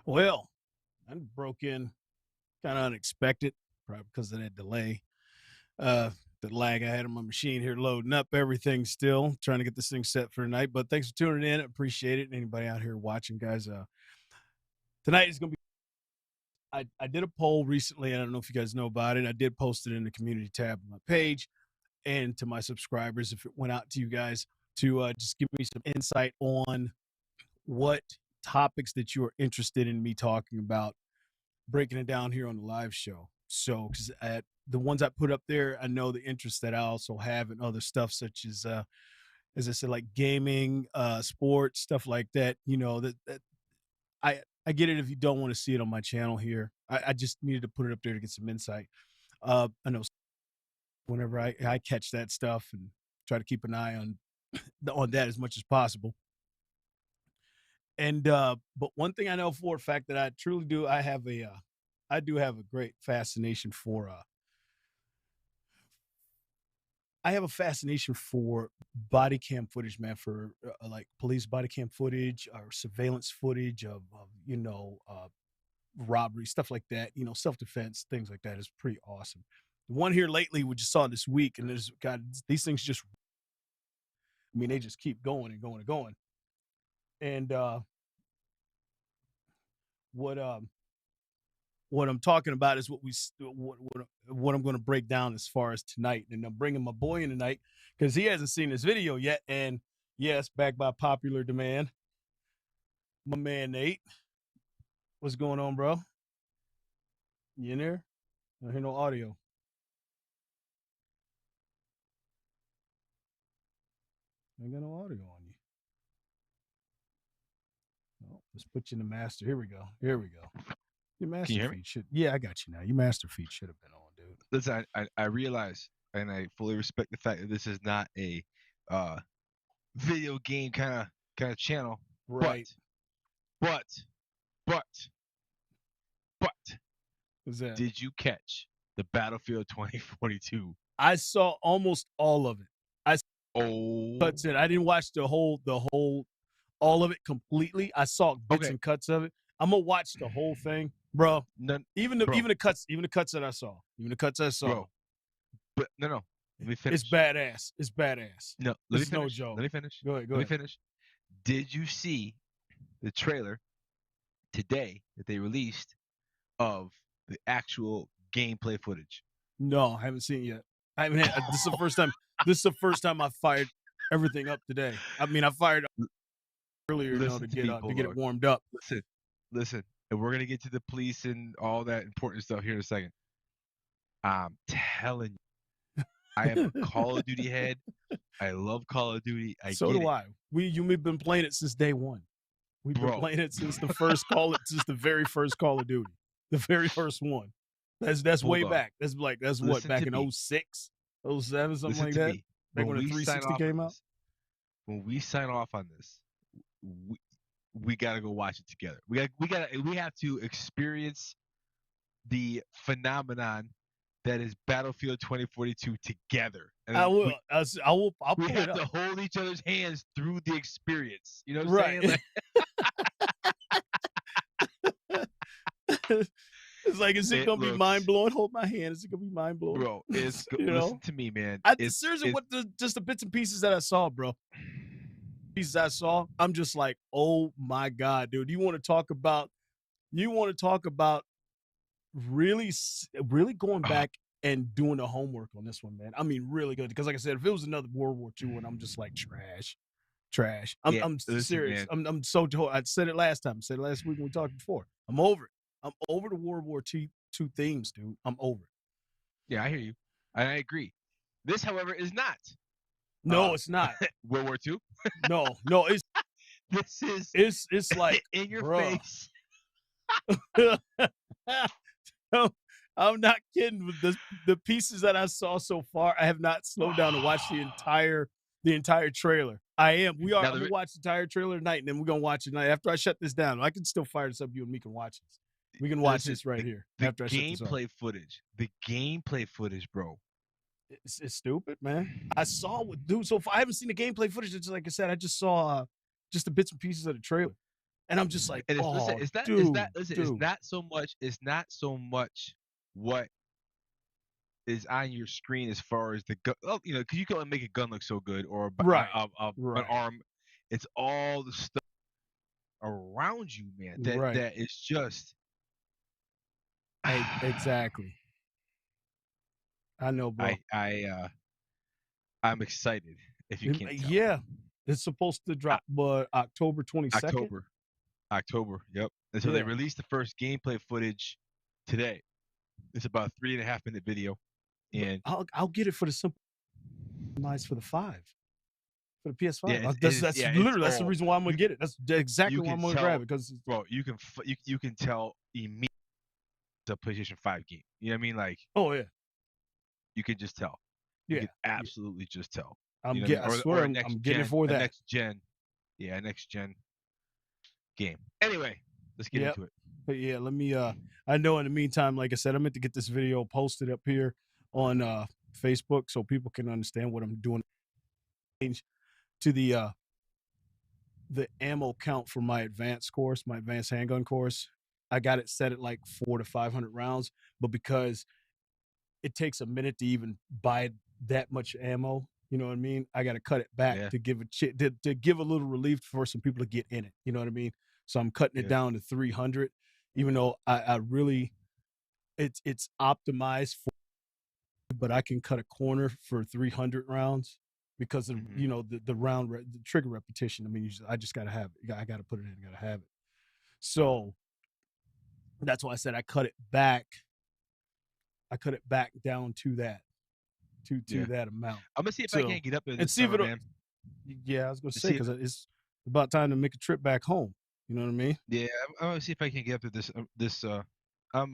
Well, I broke in kind of unexpected, probably because of that delay. The lag I had on my machine here loading up everything still, trying to get this thing set for tonight. But thanks for tuning in. Appreciate it. And anybody out here watching, guys. Tonight is gonna be I did a poll recently. I don't know if you guys know about it. I did post it in the community tab on my page and to my subscribers if it went out to you guys to just give me some insight on what topics that you are interested in me talking about, breaking it down here on the live show. So, because the ones I put up there, I know the interest that I also have in other stuff, such as I said, like gaming, sports, stuff like that. You know that I get it if you don't want to see it on my channel here. I just needed to put it up there to get some insight. I know whenever I catch that stuff and try to keep an eye on that as much as possible. And but one thing I know for a fact that I truly do, I do have a great fascination for I have a fascination for body cam footage, man, for like police body cam footage or surveillance footage of robbery, stuff like that, self defense, things like that is pretty awesome. The one here lately we just saw this week, and there's God, these things just I mean, they just keep going and going and going. And what I'm talking about is what I'm going to break down as far as tonight. And I'm bringing my boy in tonight because he hasn't seen this video yet. And yes, back by popular demand, my man Nate. What's going on, bro? You in there? I hear no audio. I got no audio on you. Oh, let's put you in the master. Here we go. Here we go. Your master feed should. Yeah, I got you now. Your master feed should have been on, dude. Listen, I realize and I fully respect the fact that this is not a video game kind of channel. Right. But What's that? Did you catch the Battlefield 2042? I saw almost all of it. Oh, cuts in. I didn't watch the whole all of it completely. I saw bits and cuts of it. I'm gonna watch the whole thing, bro. Even the cuts that I saw. Bro, but no. Let me finish. It's badass. It's badass. No, it's no joke. Let me finish. Go ahead. Let me finish. Did you see the trailer today that they released of the actual gameplay footage? No, I haven't seen it yet. I haven't had, this is the first time. This is the first time I fired everything up today. I mean, I fired up earlier, to get it warmed up. Listen, and we're gonna get to the police and all that important stuff here in a second. I'm telling you, I am a Call of Duty head. I love Call of Duty. So do I. You've been playing it since day one. We've been playing it since the very first Call of Duty, the very first one. That's way back. That's what, back in 06, 07, something like that. Back when the 360 came out. When we sign off on this, we gotta go watch it together. We have to experience the phenomenon that is Battlefield 2042 together. And I will. I'll we pull have it up. to hold each other's hands through the experience. You know what I'm saying? It's like, is it gonna be mind blowing? Hold my hand. Is it gonna be mind blowing, bro? Listen to me, man. Seriously, just the bits and pieces that I saw, bro. Pieces I saw, I'm just like, oh my god, dude. You want to talk about really going back and doing the homework on this one, man. I mean, really good. Because like I said, if it was another World War II one, I'm just like trash. I'm serious. I'm so. I said it last time. I said it last week when we talked before. I'm over it. I'm over the World War II themes, dude. I'm over it. Yeah, I hear you. I agree. This, however, is not. No, it's not. World War II? No, it's this is it's like in your face. No, I'm not kidding. With the pieces that I saw so far, I have not slowed down to watch the entire trailer. I am. I'm gonna watch the entire trailer tonight, and then we're gonna watch it tonight. After I shut this down, I can still fire this up. You and me can watch this. We can watch this right here. After I shut this off. The gameplay footage, bro. It's stupid, man. I saw what dude. So far, I haven't seen the gameplay footage. It's like I said, I just saw just the bits and pieces of the trailer, and I'm just like, dude. It's not so much what is on your screen as far as the gun. Oh, because you can make a gun look so good or an arm. It's all the stuff around you, man. That is just exactly. I know, bro. I'm excited. If you can't tell. Yeah, it's supposed to drop, but October 22nd. October. Yep. And so they released the first gameplay footage today. It's about a 3.5-minute video, and I'll get it for the simple. Nice for the 5, for the PS5. Yeah, that's the reason why I'm gonna get it. That's exactly why I'm gonna grab it. Because you can tell immediately it's a PlayStation 5 game. You know what I mean? Like, oh yeah, you can just tell. You can absolutely just tell. I swear I'm getting it for that next gen. Yeah, next gen game. Anyway, let's get into it. But yeah, let me. I know. In the meantime, like I said, I meant to get this video posted up here on Facebook so people can understand what I'm doing. Change to the ammo count for my advanced handgun course. I got it set at like 400 to 500 rounds, but because it takes a minute to even buy that much ammo, You know what I mean? I got to cut it back to give to give a little relief for some people to get in it. You know what I mean? So I'm cutting it down to 300, even though I really it's optimized for, but I can cut a corner for 300 rounds because of the round the trigger repetition. I mean, I just got to have it. I got to put it in. Got to have it. So that's why I said I cut it back. I cut it back down to that. To that amount. I'm gonna see if I can't get up there this summer, man. Yeah, I was gonna say because it's about time to make a trip back home. You know what I mean? Yeah, I'm gonna see if I can get up there I'm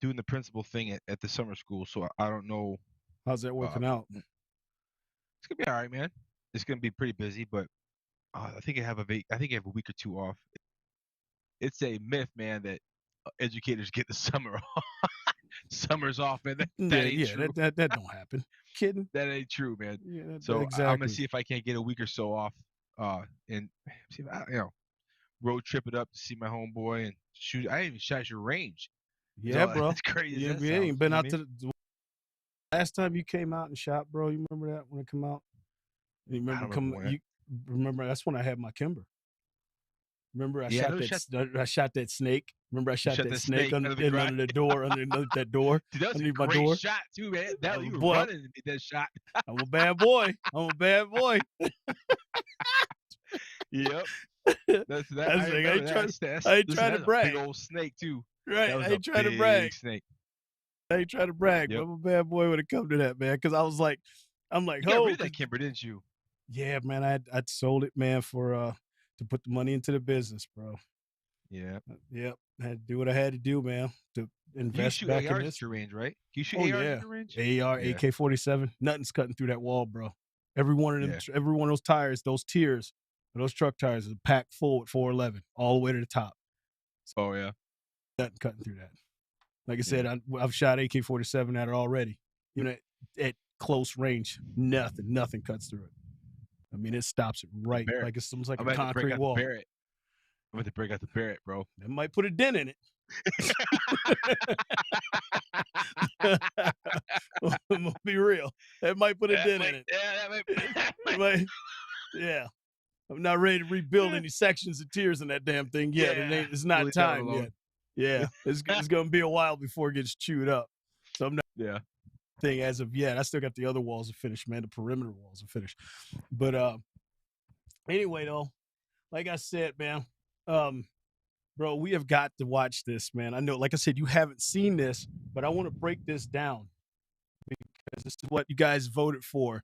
doing the principal thing at the summer school, so I don't know. How's that working out? It's gonna be all right, man. It's gonna be pretty busy, but I think I have a week or two off. It's a myth, man, that educators get the summer off. Summers off, man. That ain't true. That don't happen. Kidding? That ain't true, man. Yeah, so exactly. I'm gonna see if I can't get a week or so off, and see if I, road trip it up to see my homeboy and shoot. I even shot your range. Yeah, bro. It's crazy. Yeah, we ain't been out to the last time you came out and shot, bro. You remember that when it come out? You remember that's when I had my Kimber. Remember I shot that snake. Remember I shot that snake under the door, underneath that door. Dude, that was a great shot too, man. You were running to make that shot. I'm a bad boy. Yep. That's that. I ain't trying to brag. Big old snake too. Right. I ain't trying to brag. Snake. I ain't trying to brag. Yep. But I'm a bad boy when it comes to that, man. Because I'm like, you got rid of that Kimber, didn't you? Yeah, man. I sold it, man, for to put the money into the business, bro. Yeah. Yep. I had to do what I had to do, man, to invest back in this. At your range, right? Can you shoot AR at your range? AR, AK-47. Nothing's cutting through that wall, bro. Every one of them, every one of those tires, those tiers, those truck tires are packed full with 411 all the way to the top. So, yeah. Nothing cutting through that. Like I said, I've shot AK-47 at it already. You know, at close range, nothing cuts through it. I mean, it stops it right. Like it's almost like a concrete wall. I'm going to break out the Barrett, bro. It might put a dent in it. I'm going to be real. That might put a dent in it. Yeah, that might. Yeah. I'm not ready to rebuild any sections of tiers in that damn thing yet. It's not time yet. Yeah. It's going to be a while before it gets chewed up. So I'm not. Yeah. Thing as of yet. I still got the other walls to finish, man. The perimeter walls to finish. But anyway, though, like I said, man, bro, we have got to watch this, man. I know, like I said, you haven't seen this, but I want to break this down because this is what you guys voted for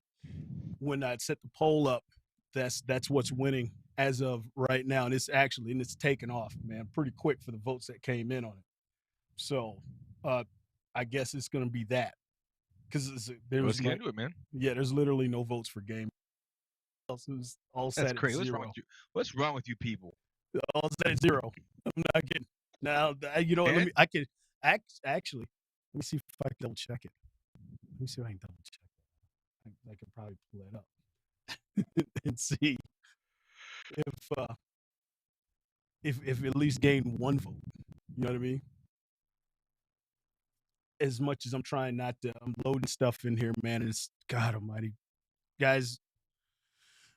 when I set the poll up. That's what's winning as of right now, and it's taken off, man, pretty quick for the votes that came in on it. So, I guess it's gonna be that. Because let's get into it, man. Yeah, there's literally no votes for game. It's all set. That's crazy. What's wrong with you people? All set at 0. I'm not getting now. You know, I can actually. Let me see if I can double check it. Let me see if I can double check it. I can probably pull that up and see if at least gained one vote. You know what I mean? As much as I'm trying not to, I'm loading stuff in here, man. It's God Almighty, guys.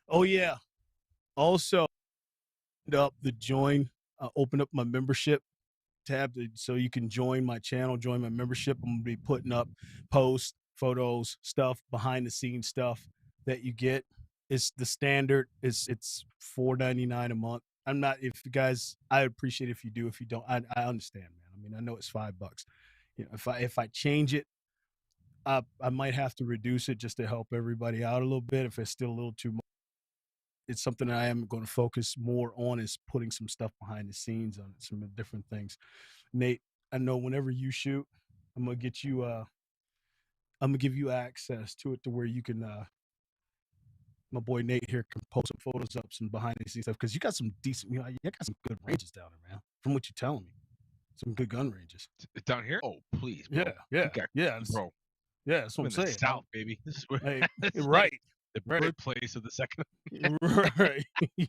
Oh yeah. Also, open up my membership tab so you can join my channel, join my membership. I'm gonna be putting up posts, photos, stuff, behind the scenes stuff that you get. It's the standard. It's $4.99 a month. I'm not. If you guys, I appreciate if you do. If you don't, I understand, man. I mean, I know it's $5. You know, if I change it, I might have to reduce it just to help everybody out a little bit. If it's still a little too much, it's something that I am going to focus more on is putting some stuff behind the scenes on some different things. Nate, I know whenever you shoot, I'm gonna get you. I'm gonna give you access to it to where you can. My boy Nate here can post some photos up, some behind the scenes stuff because you got some decent. You got some good ranges down there, man. From what you're telling me. Some good gun ranges down here. Oh, please, bro. Yeah, bro. Yeah, that's what I'm saying. South, baby. This is where right. The birthplace of the second. Right.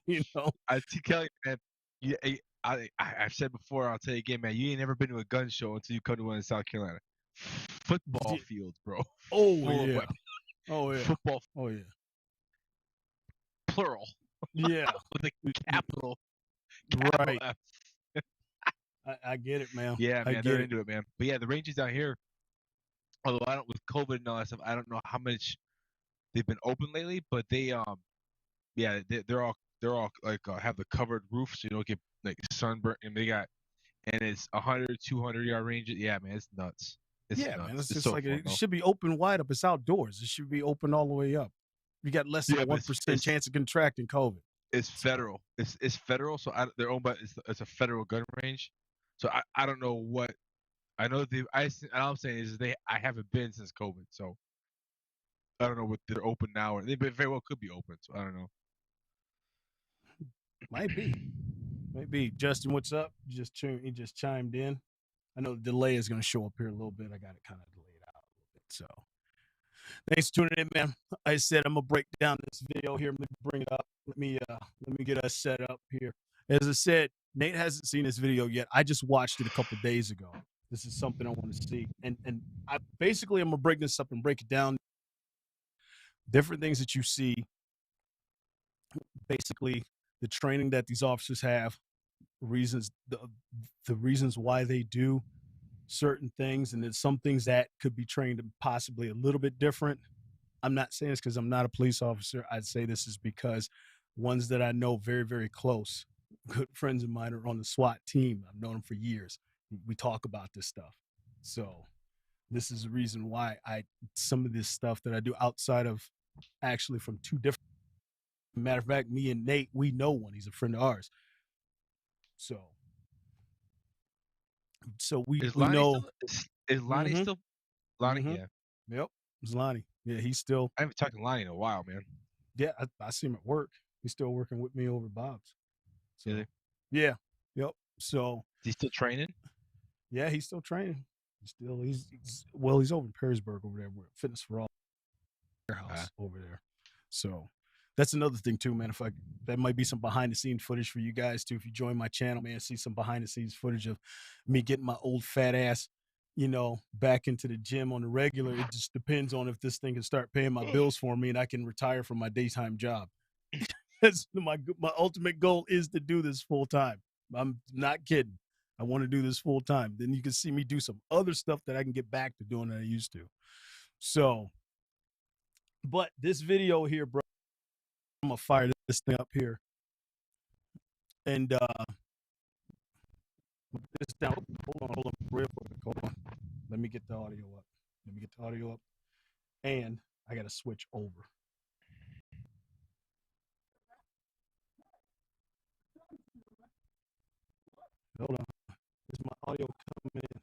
You know, I tell you, man. I've said before. I'll tell you again, man. You ain't never been to a gun show until you come to one in South Carolina. Football fields, bro. Oh yeah. Oh yeah. Football. Oh yeah. Plural. Yeah. With a capital Right. F. I get it, man. Yeah, I man, get they're it. into it, man. But yeah, the ranges down here, although I don't with COVID and all that stuff, I don't know how much they've been open lately, but yeah, they're all like have the covered roof so you don't get like sunburnt, and it's 100, 200-yard ranges. Yeah, man, it's nuts. It's Yeah, man. nuts. It's It's just so like fun it though. should be open wide up. It's outdoors. It should be open all the way up. You got less than Yeah, a but 1% chance of contracting COVID. it's federal. It's federal, so they're owned by it's a federal gun range. So I don't know what I know. All I'm saying is I haven't been since COVID, so I don't know what they're open now, or they very well could be open. So I don't know. Might be. Justin, what's up? You just chimed in. I know the delay is going to show up here a little bit. I got it kind of delayed out a little bit. So thanks for tuning in, man. I said I'm gonna break down this video here. Let me bring it up. Let me get us set up here. As I said, Nate hasn't seen this video yet. I just watched it a couple days ago. This is something I want to see, and I'm gonna break this up and break it down. Different things that you see, basically the training that these officers have, reasons the reasons why they do certain things, and there's some things that could be trained possibly a little bit different. I'm not saying this because I'm not a police officer. I'd say this is because ones that I know very, very close, good friends of mine are on the SWAT team. I've known them for years. We talk about this stuff. So this is the reason why some of this stuff that I do outside of actually from two different, matter of fact, me and Nate, we know one. He's a friend of ours. So we Lonnie know. is Lonnie still Lonnie? Mm-hmm. Yeah. Yep. It's Lonnie. Yeah, he's still. I haven't talked to Lonnie in a while, man. Yeah, I see him at work. He's still working with me over Bob's. So, Really? Yeah. Yep. So is he still training? Yeah, he's still training. He's over in Perrysburg over there. We're Fitness for All warehouse over there. So that's another thing too, man. That might be some behind the scenes footage for you guys too. If you join my channel, man, see some behind the scenes footage of me getting my old fat ass, back into the gym on the regular. It just depends on if this thing can start paying my bills for me and I can retire from my daytime job. That's my ultimate goal is to do this full time. I'm not kidding. I want to do this full time. Then you can see me do some other stuff that I can get back to doing that I used to. So, but this video here, bro, I'm gonna fire this thing up here, and this down. Hold on, real quick. Hold on. Let me get the audio up. And I gotta switch over. Hold on. Is my audio coming in?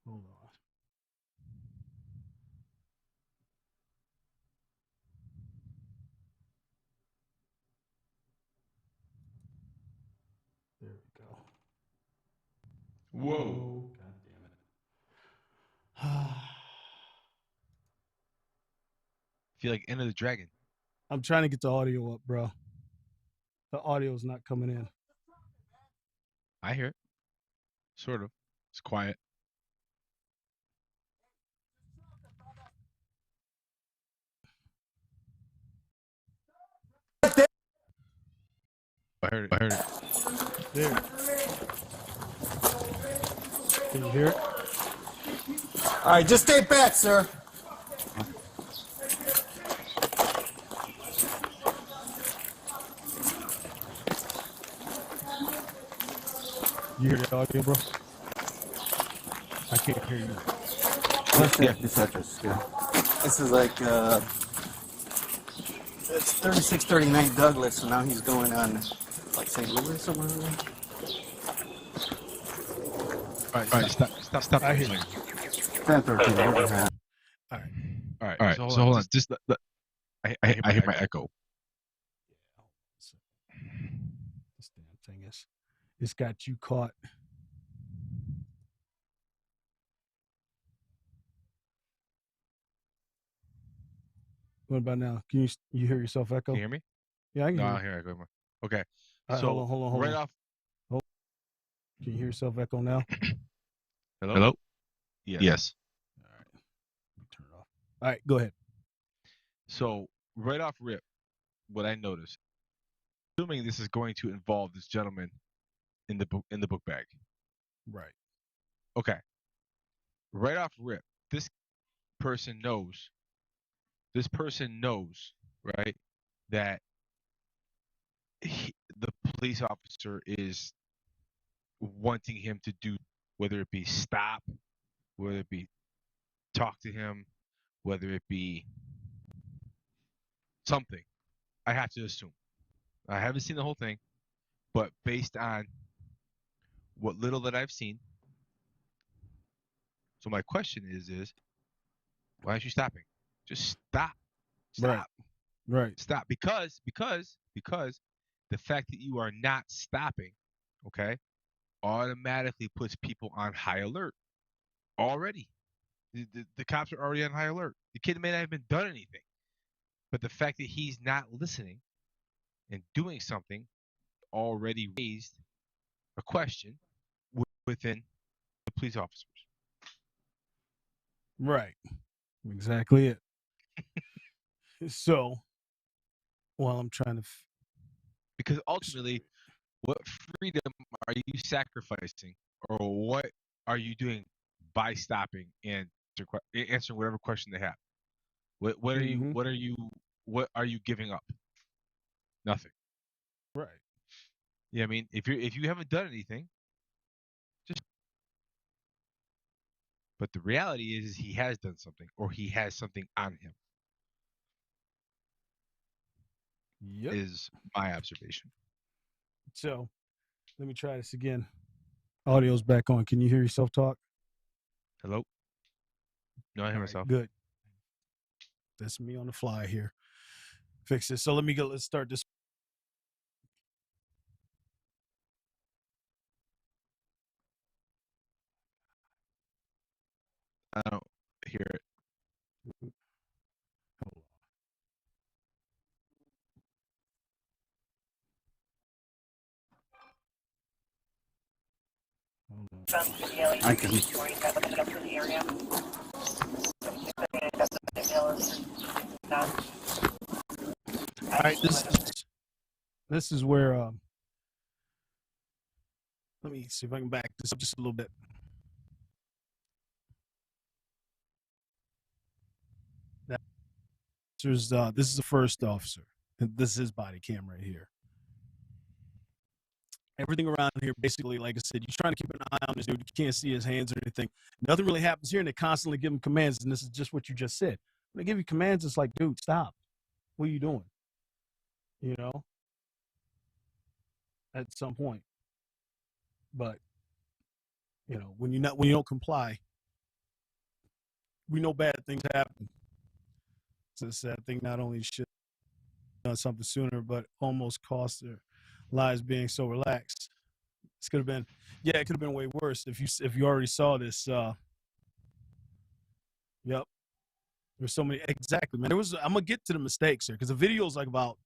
Hold on. There we go. Whoa. God damn it. Feel like Enter the Dragon. I'm trying to get the audio up, bro. The audio is not coming in. I hear it. Sort of. It's quiet. I heard it. There. Can you hear it? All right, just stay back, sir. You hear the audio, bro? I can't hear you. Yeah. This is like it's 3639 Douglas, so now he's going on like St. Louis or somewhere. All right, stop. I hear you. 1013. All right. So hold on. Just I hear my echo. This damn thing it's got you caught. What about now? Can you hear yourself echo? Can you hear me? Yeah, I can No, hear I hear echo. Okay. Right, so hold on. right off. Can you hear yourself echo now? Hello? Yes. All right. Turn it off. All right, go ahead. So right off rip, what I noticed, assuming this is going to involve this gentleman in the book bag. Right. Okay. Right off rip, this person knows, right, that the police officer is wanting him to do, whether it be stop, whether it be talk to him, whether it be something. I have to assume. I haven't seen the whole thing, but based on what little that I've seen. So my question is why aren't you stopping? Just stop. Stop. Right. Stop. Because the fact that you are not stopping, okay, automatically puts people on high alert. Already. The cops are already on high alert. The kid may not have been done anything. But the fact that he's not listening and doing something already raised a question within the police officers. Right. Exactly it. So, while I'm trying to... Because ultimately, what freedom are you sacrificing, or what are you doing by stopping and answering whatever question they have? What are you giving up? Nothing. Right. Yeah, I mean, if you haven't done anything, just. But the reality is he has done something, or he has something on him. Yep. Is my observation. So, let me try this again. Audio's back on. Can you hear yourself talk? Hello? No, I hear myself. Good. That's me on the fly here. Fix this. So let me go. Let's start this. I don't hear it. I can. All right, this is where let me see if I can back this up just a little bit. This is the first officer. This is his body cam right here. Everything around here, basically, like I said, you're trying to keep an eye on this dude. You can't see his hands or anything. Nothing really happens here, and they constantly give him commands, and this is just what you just said. When they give you commands, it's like, dude, stop. What are you doing? You know? At some point. But, you know, when you don't comply, we know bad things happen. It's a sad thing. Not only should have done something sooner, but almost cost their lives being so relaxed. This could have been, it could have been way worse if you already saw this. Yep. There's so many. Exactly, man. I'm gonna get to the mistakes here because the video is like about.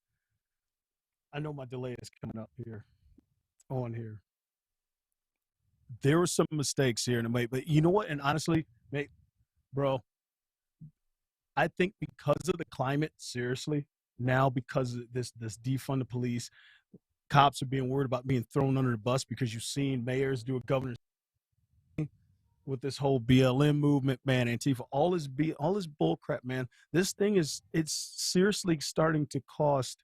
I know my delay is coming up here, on here. There were some mistakes here, but you know what? And honestly, mate, bro, I think because of the climate, seriously, now because of this defund the police, cops are being worried about being thrown under the bus because you've seen mayors do a governor's with this whole BLM movement, man, Antifa, all this bull crap, man. This thing it's seriously starting to cost.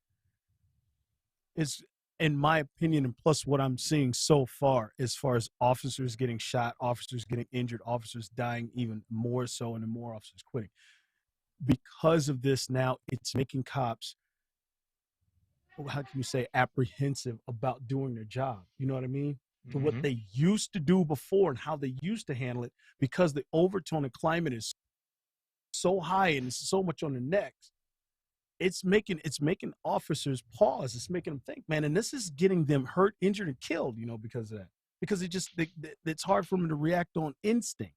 It's, in my opinion, and plus what I'm seeing so far, as far as officers getting shot, officers getting injured, officers dying even more so, and then more officers quitting. Because of this now, it's making cops, how can you say, apprehensive about doing their job. You know what I mean? To what they used to do before and how they used to handle it, because the overtone of climate is so high and it's so much on the necks. It's making officers pause. It's making them think, man, and this is getting them hurt, injured, and killed, you know, because of that. Because it's hard for them to react on instinct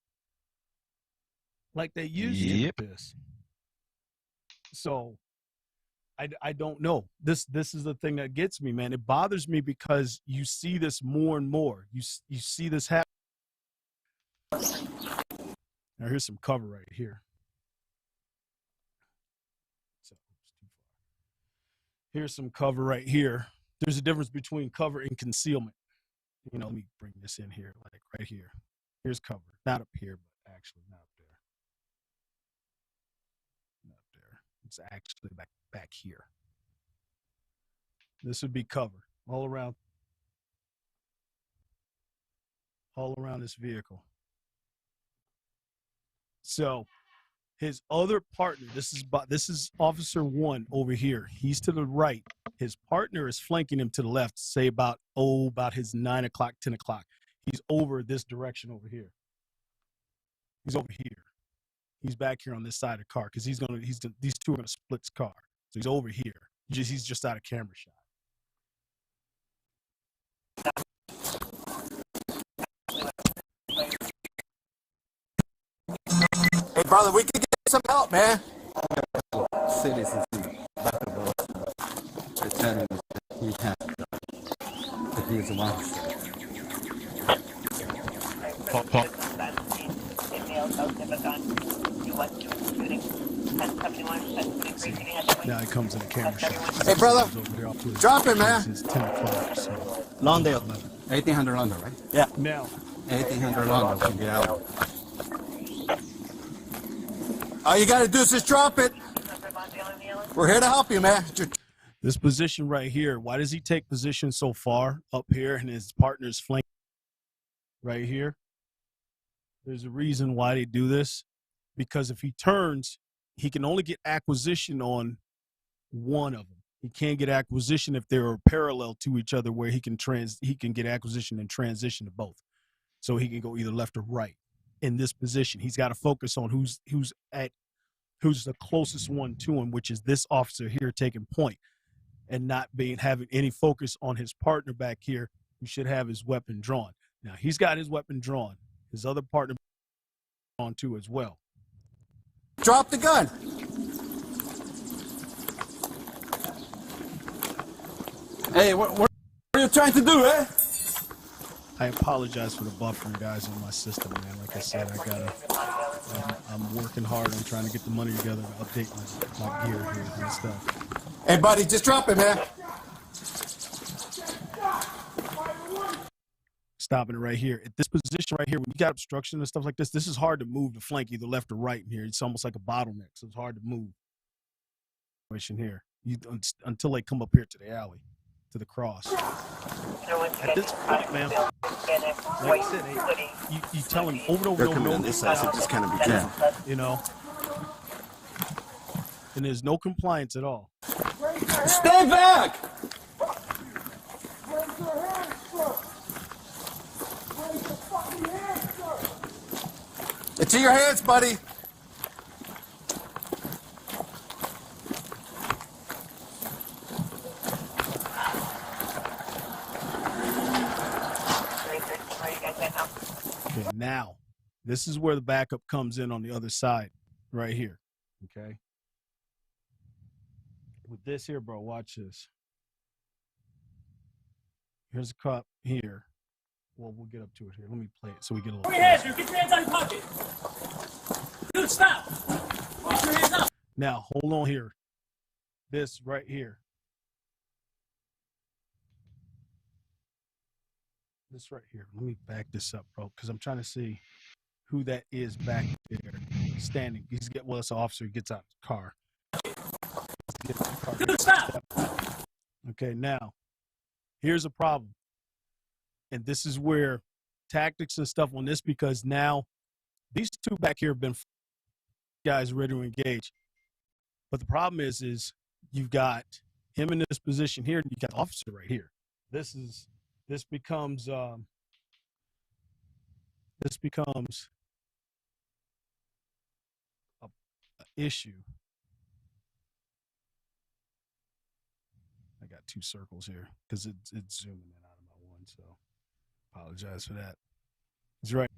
like they used to with this. So I don't know. This is the thing that gets me, man. It bothers me because you see this more and more. You see this happen. Now here's some cover right here. Here's some cover right here. There's a difference between cover and concealment. You know, let me bring this in here, like right here. Here's cover. Not up here, but actually not up there. Not up there. It's actually back here. This would be cover all around this vehicle. So his other partner, this is Officer 1 over here. He's to the right. His partner is flanking him to the left, say about his 9 o'clock, 10 o'clock. He's over this direction over here. He's over here. He's back here on this side of the car because these two are gonna split the car. So he's over here. He's just out of camera shot. Hey, brother, we could get some help, man. Citizens back of us. The terrorists we have. But he's the one. Now he comes in the camera shot. Hey, brother, drop it, man. It's 10 o'clock. So Lawndale. 1800 Lawndale, right? yeah. Now 1800 Lawndale can get out. All you got to do is just drop it. We're here to help you, man. This position right here, why does he take position so far up here and his partner's flank right here? There's a reason why they do this. Because if he turns, he can only get acquisition on one of them. He can't get acquisition if they're parallel to each other where he can get acquisition and transition to both. So he can go either left or right. In this position, he's got to focus on who's the closest one to him, which is this officer here taking point, and not having any focus on his partner back here, who should have his weapon drawn. Now he's got his weapon drawn. His other partner on too as well. Drop the gun. Hey, what are you trying to do, eh? I apologize for the buffering, guys, on my system, man. Like I said, I'm working hard on trying to get the money together to update my gear here and stuff. Hey, buddy, just drop it, man. Stopping it right here. At this position right here, when you got obstruction and stuff like this is hard to move the flank either left or right in here. It's almost like a bottleneck, so it's hard to move. Here, until they come up here to the alley, to the cross. At this point, man, like I said, you tell him over and over and over. On this side, so just kind of be careful. You know, and there's no compliance at all. Stay back! It's in your hands, buddy. Okay, now, this is where the backup comes in on the other side, right here, okay? With this here, bro, watch this. Here's a cop here. Well, we'll get up to it here. Let me play it so we get a little. Get your hands out of your pocket. Dude, stop. Put your hands up. Now, hold on here. This right here. This right here. Let me back this up, bro, because I'm trying to see who that is back there standing. It's an officer. He gets out of the car. Dude, stop. Okay, now, here's a problem. And this is where tactics and stuff on this, because now these two back here have been guys ready to engage. But the problem is you've got him in this position here, and you got the officer right here. This becomes a issue. I got two circles here because it's zooming in out of my one, so apologize for that. He's right.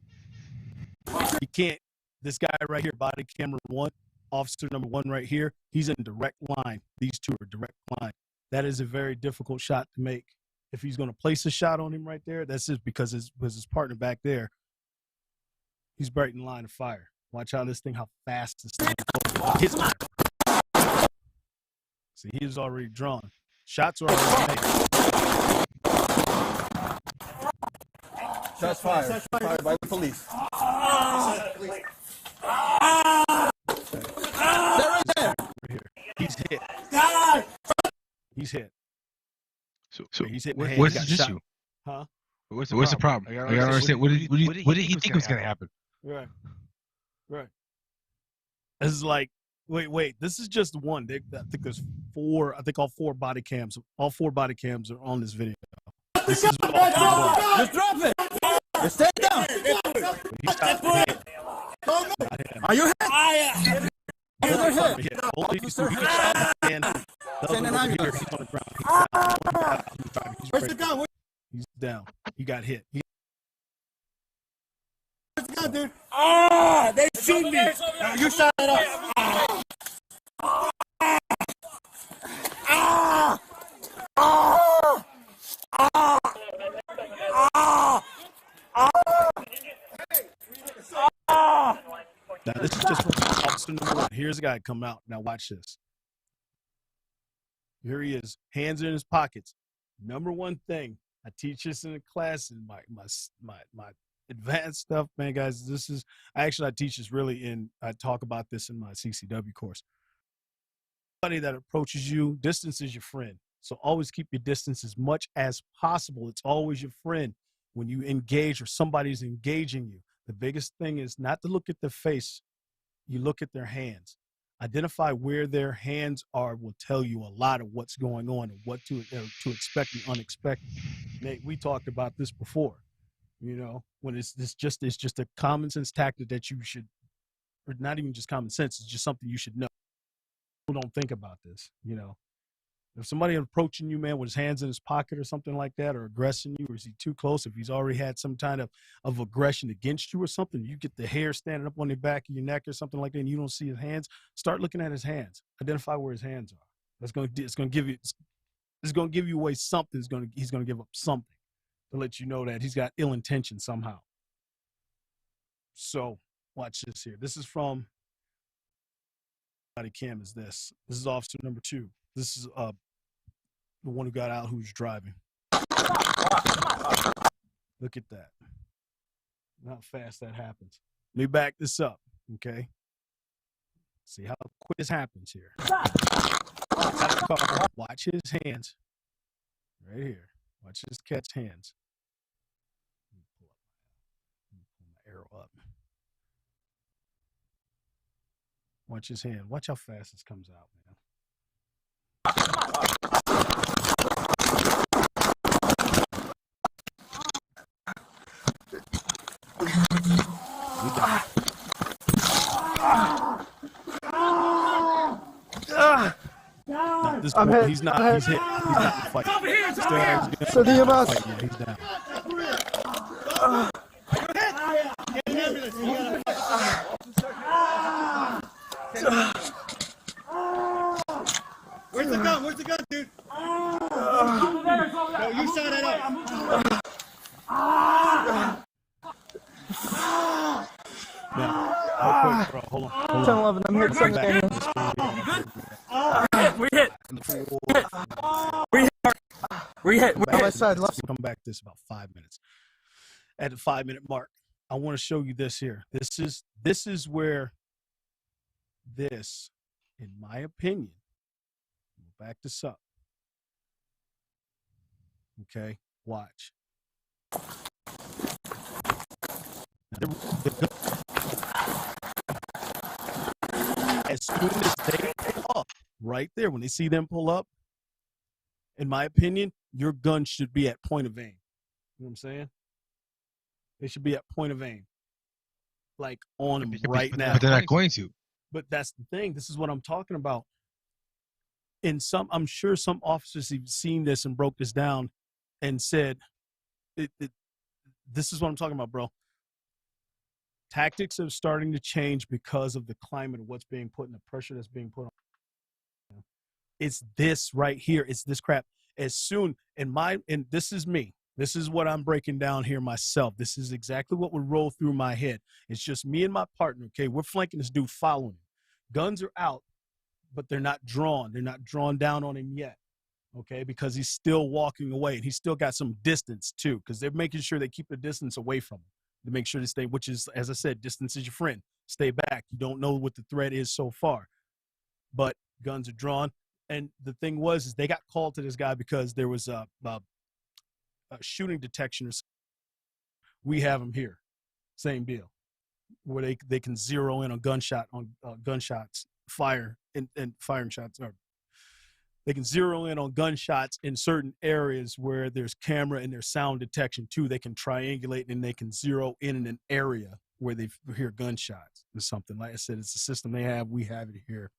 You can't. This guy right here, body camera 1, officer number 1 right here, he's in direct line. These two are direct line. That is a very difficult shot to make. If he's going to place a shot on him right there, that's just because his partner back there, he's right in line of fire. Watch out this thing, how fast this thing goes. Hits him. See, he is already drawn. Shots are already made. Shots fired. Fired by the police. They're right there. Right here. He's hit. He's hit. So he's hit. What's the issue? Huh? What's the problem? I gotta understand. What did he think was gonna happen? Right. This is like, wait. This is just one. I think there's 4. I think all 4 body cams are on this video. This is Just drop it. Just stay down. Are you hit? Where's the gun? He's down. He got hit. Where's the gun, dude? They shoot me. You shot it up. Now this is just from officer number 1. Here's a guy come out. Now watch this. Here he is, hands in his pockets. Number 1 thing, I teach this in the class in my advanced stuff, man, guys. I teach this I talk about this in my CCW course. Anybody that approaches you, distance is your friend. So always keep your distance as much as possible. It's always your friend when you engage or somebody's engaging you. The biggest thing is not to look at their face. You look at their hands. Identify where their hands are will tell you a lot of what's going on and what to expect and unexpected. Nate, we talked about this before. You know, when it's just a common sense tactic that you should, or not even just common sense, it's just something you should know. People don't think about this, you know. If somebody approaching you, man, with his hands in his pocket or something like that, or aggressing you, or is he too close? If he's already had some kind of aggression against you or something, you get the hair standing up on the back of your neck or something like that, and you don't see his hands, start looking at his hands. Identify where his hands are. It's going to give you away something. He's going to give up something to let you know that he's got ill intention somehow. So watch this here. This is from body cam. This is officer number 2. This is the one who got out, who's driving. Look at that. How fast that happens. Let me back this up, okay? See how quick this happens here. Watch his hands. Right here. Watch this cat's hands. Let me pull my arrow up. Watch his hand. Watch how fast this comes out, man. This point, he's not. He's hit. He's not in the fight. So the about. Yeah, he's down. Where's the gun? Where's the gun, dude? No, you shot it up. Now, bro, hold on. 10-11, I'm hitting something. We hit. We hit. On my side, left. Come back this about 5 minutes. At the 5-minute mark, I want to show you this here. This is where this, in my opinion, we'll back this up. Okay, watch. As soon as they pull up, right there, when they see them pull up, in my opinion, your gun should be at point of aim. You know what I'm saying? They should be at point of aim. Like on them right now. But they're not going to. But that's the thing. This is what I'm talking about. I'm sure some officers have seen this and broke this down and said, this is what I'm talking about, bro. Tactics are starting to change because of the climate of what's being put and the pressure that's being put on. It's this right here. It's this crap. As soon, and this is me. This is what I'm breaking down here myself. This is exactly what would roll through my head. It's just me and my partner, okay? We're flanking this dude, following him. Guns are out, but they're not drawn. They're not drawn down on him yet, okay? Because he's still walking away, and he's still got some distance, too, because they're making sure they keep the distance away from him to make sure to stay, which is, as I said, distance is your friend. Stay back. You don't know what the threat is so far, but guns are drawn. And the thing is they got called to this guy because there was a shooting detection or something. We have them here. Same deal. Where they can zero in on gunshots, fire and firing shots. Or they can zero in on gunshots in certain areas where there's camera and there's sound detection too. They can triangulate and they can zero in an area where they hear gunshots or something. Like I said, it's a system they have. We have it here.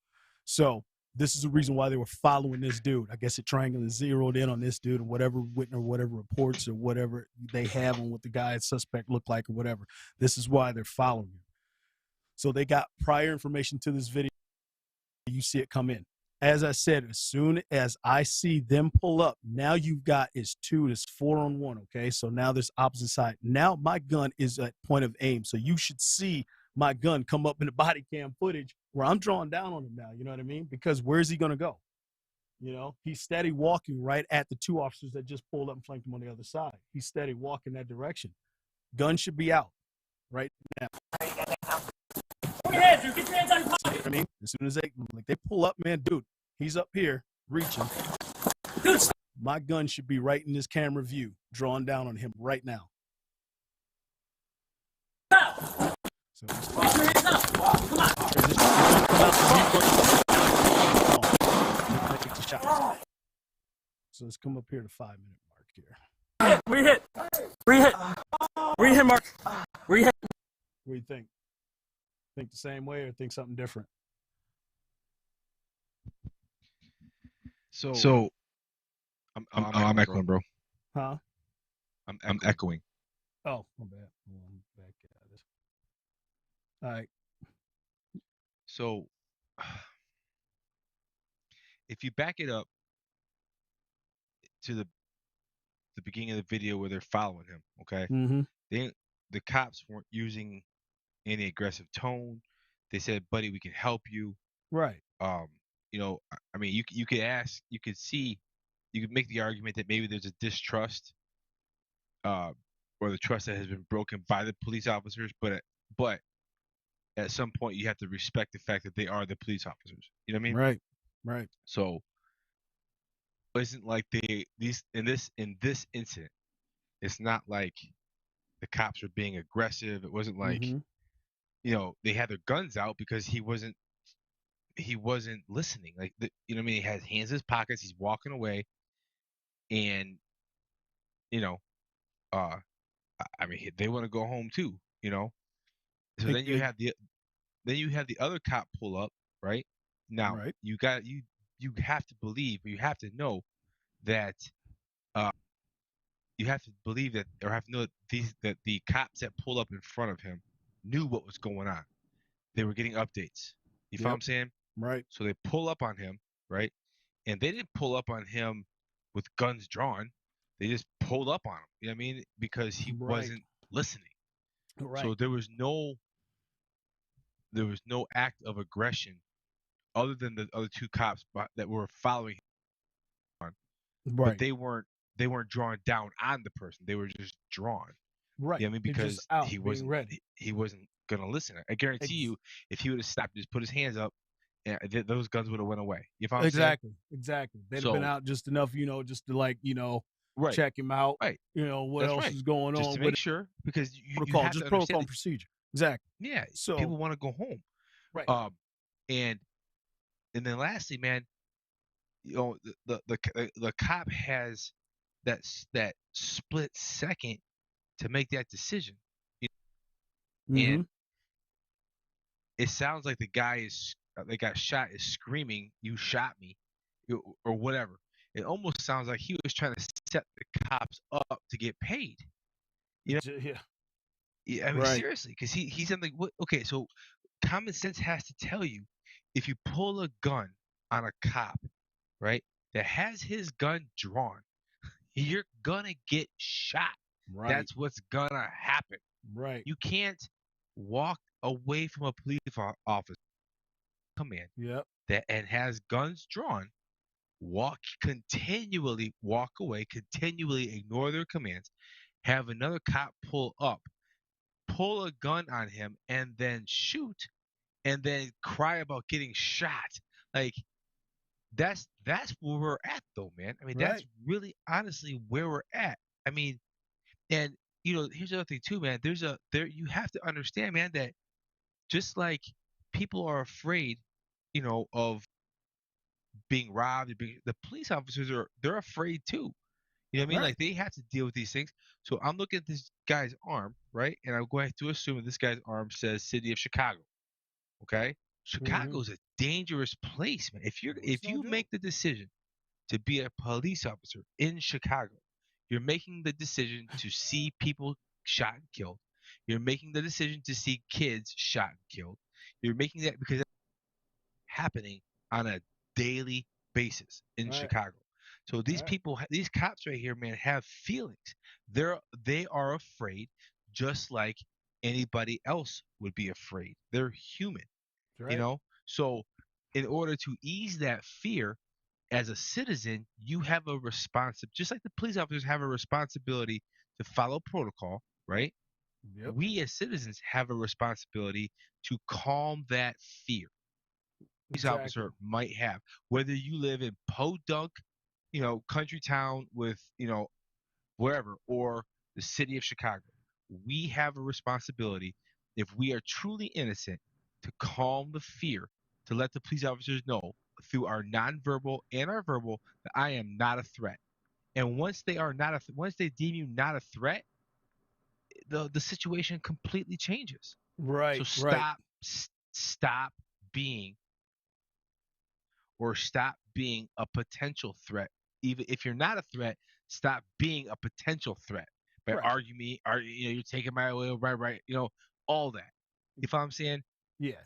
So this is the reason why they were following this dude. I guess it triangle is zeroed in on this dude and whatever witness or whatever reports or whatever they have on what the guy's suspect looked like or whatever. This is why they're following him. So they got prior information to this video. You see it come in. As I said, as soon as I see them pull up, now you've got is 4-on-1, okay? So now there's opposite side. Now my gun is at point of aim. So you should see my gun come up in the body cam footage where I'm drawing down on him now, you know what I mean? Because where's he going to go? You know, he's steady walking right at the two officers that just pulled up and flanked him on the other side. He's steady walking that direction. Gun should be out right now. Put your hands, dude. Get your hands out of your pocket. I mean, as soon as they pull up, man, dude, he's up here reaching. Dude, stop. My gun should be right in this camera view, drawn down on him right now. So Put your hands up. Come on. So let's come up here to 5-minute mark here. Where you hit? Where you hit? Where you hit, Mark? Where you hit? What do you think? Think the same way or think something different? So I'm echoing, bro. Huh? I'm echoing. Oh, my bad. I'm back at this. All right. So if you back it up to the beginning of the video where they're following him, okay? Mm-hmm. The cops weren't using any aggressive tone. They said, "Buddy, we can help you." Right. You know, I mean, you could ask, you could see, you could make the argument that maybe there's a distrust, or the trust that has been broken by the police officers, but at some point you have to respect the fact that they are the police officers. You know what I mean? Right. So it isn't like in this incident, it's not like the cops were being aggressive. It wasn't like, Mm-hmm. you know, they had their guns out because he wasn't listening. Like, you know what I mean? He has hands in his pockets. He's walking away, and you know, I mean, they want to go home too. You know, so then you have the other cop pull up, right? Now Right. you have to believe, you have to know that you have to believe that, or have to know that the cops that pulled up in front of him knew what was going on. They were getting updates. You follow what I'm saying? Right. So they pull up on him, right? And they didn't pull up on him with guns drawn. They just pulled up on him. You know what I mean? Because he wasn't listening. Right. So there was no act of aggression other than the other two cops that were following him. Right. But they weren't drawn down on the person. They were just drawn. Right. You know what I mean? Because he wasn't ready. He wasn't gonna listen. I guarantee you, if he would have stopped, just put his hands up, yeah, those guns would have went away. You follow what I'm saying? Exactly. They'd have been out just enough, you know, just to right. check him out. Right. You know, what That's else right. is going just on to with make sure, because you protocol, have just to protocol and that, procedure. Exactly. Yeah. So people want to go home. Right. And then lastly, man, you know, the cop has that split second to make that decision. Mm-hmm. And it sounds like the guy that got shot is screaming, "You shot me," or whatever. It almost sounds like he was trying to set the cops up to get paid. You know? Yeah. Yeah, I mean, Right. seriously, because he's in like, what? Okay, so common sense has to tell you if you pull a gun on a cop, right, that has his gun drawn, you're gonna get shot. Right. That's what's gonna happen. Right. You can't walk away from a police officer command Yep. that and has guns drawn, continually walk away, continually ignore their commands, have another cop pull up, pull a gun on him, and then shoot, and then cry about getting shot. Like that's where we're at though, man. I mean, that's Right. really honestly where we're at. I mean, and here's the other thing too, man. There you have to understand, man, that just like people are afraid, of being robbed, the police officers they're afraid too. You know what I mean? Right. Like they have to deal with these things. So I'm looking at this guy's arm, right? And I'm going to assume that this guy's arm says City of Chicago. Okay? Mm-hmm. Chicago's a dangerous place, man. If It's no you joke. make the decision to be a police officer in Chicago, you're making the decision to see people shot and killed. You're making the decision to see kids shot and killed. You're making that because happening on a daily basis in Right. Chicago. So these Right. people, these cops right here, man, have feelings. They are afraid, just like anybody else would be afraid. They're human, Right. So in order to ease that fear, as a citizen, you have a responsibility, just like the police officers have a responsibility to follow protocol, right? Yep. We as citizens have a responsibility to calm that fear police Exactly. officer might have. Whether you live in Podunk, country town with, wherever, or the city of Chicago, we have a responsibility, if we are truly innocent, to calm the fear, to let the police officers know through our nonverbal and our verbal that I am not a threat. And once they are not once they deem you not a threat, the situation completely changes. So Right. Right. stop being or stop being a potential threat. Even if you're not a threat, stop being a potential threat by Right. arguing me, you're taking my away, right, all that. You know what I'm saying? Yeah.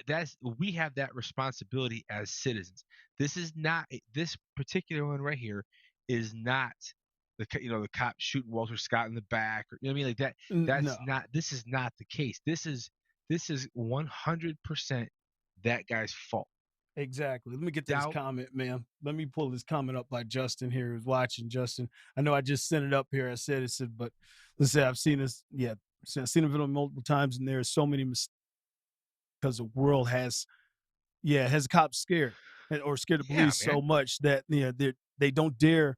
That's we have that responsibility as citizens. This is not this particular one right here is not the cop shooting Walter Scott in the back, or you know what I mean, like that. No. This is not the case. This is 100% that guy's fault. Exactly. Let me get to this Doubt. comment, man. Let me pull this comment up by Justin here, who's watching. Justin, I know I just sent it up here. I said it, but let's say I've seen this. Yeah, I've seen the video multiple times, and there's so many mistakes because the world has cops scared or scared of Yeah, police man. so much that they don't dare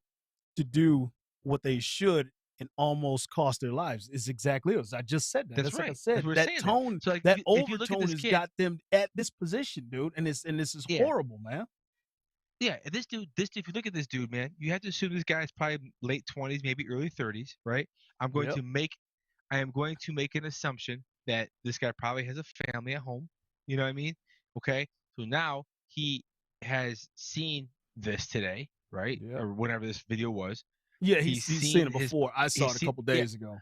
to do what they should and almost cost their lives. Is exactly it. I just said that. That's Like I right. said, That's what we're that saying. tone, So like, that if you look at overtone this has kid, got them at this position, dude. And this is yeah, horrible, man. yeah. This dude, if you look at this dude, man, you have to assume this guy's probably late 20s, maybe early 30s, right? Yep. I am going to make an assumption that this guy probably has a family at home. You know what I mean? Okay. So now he has seen this today, right? Yep. Or whenever this video was. Yeah, He's seen seen it before. I saw it a couple yeah. days ago.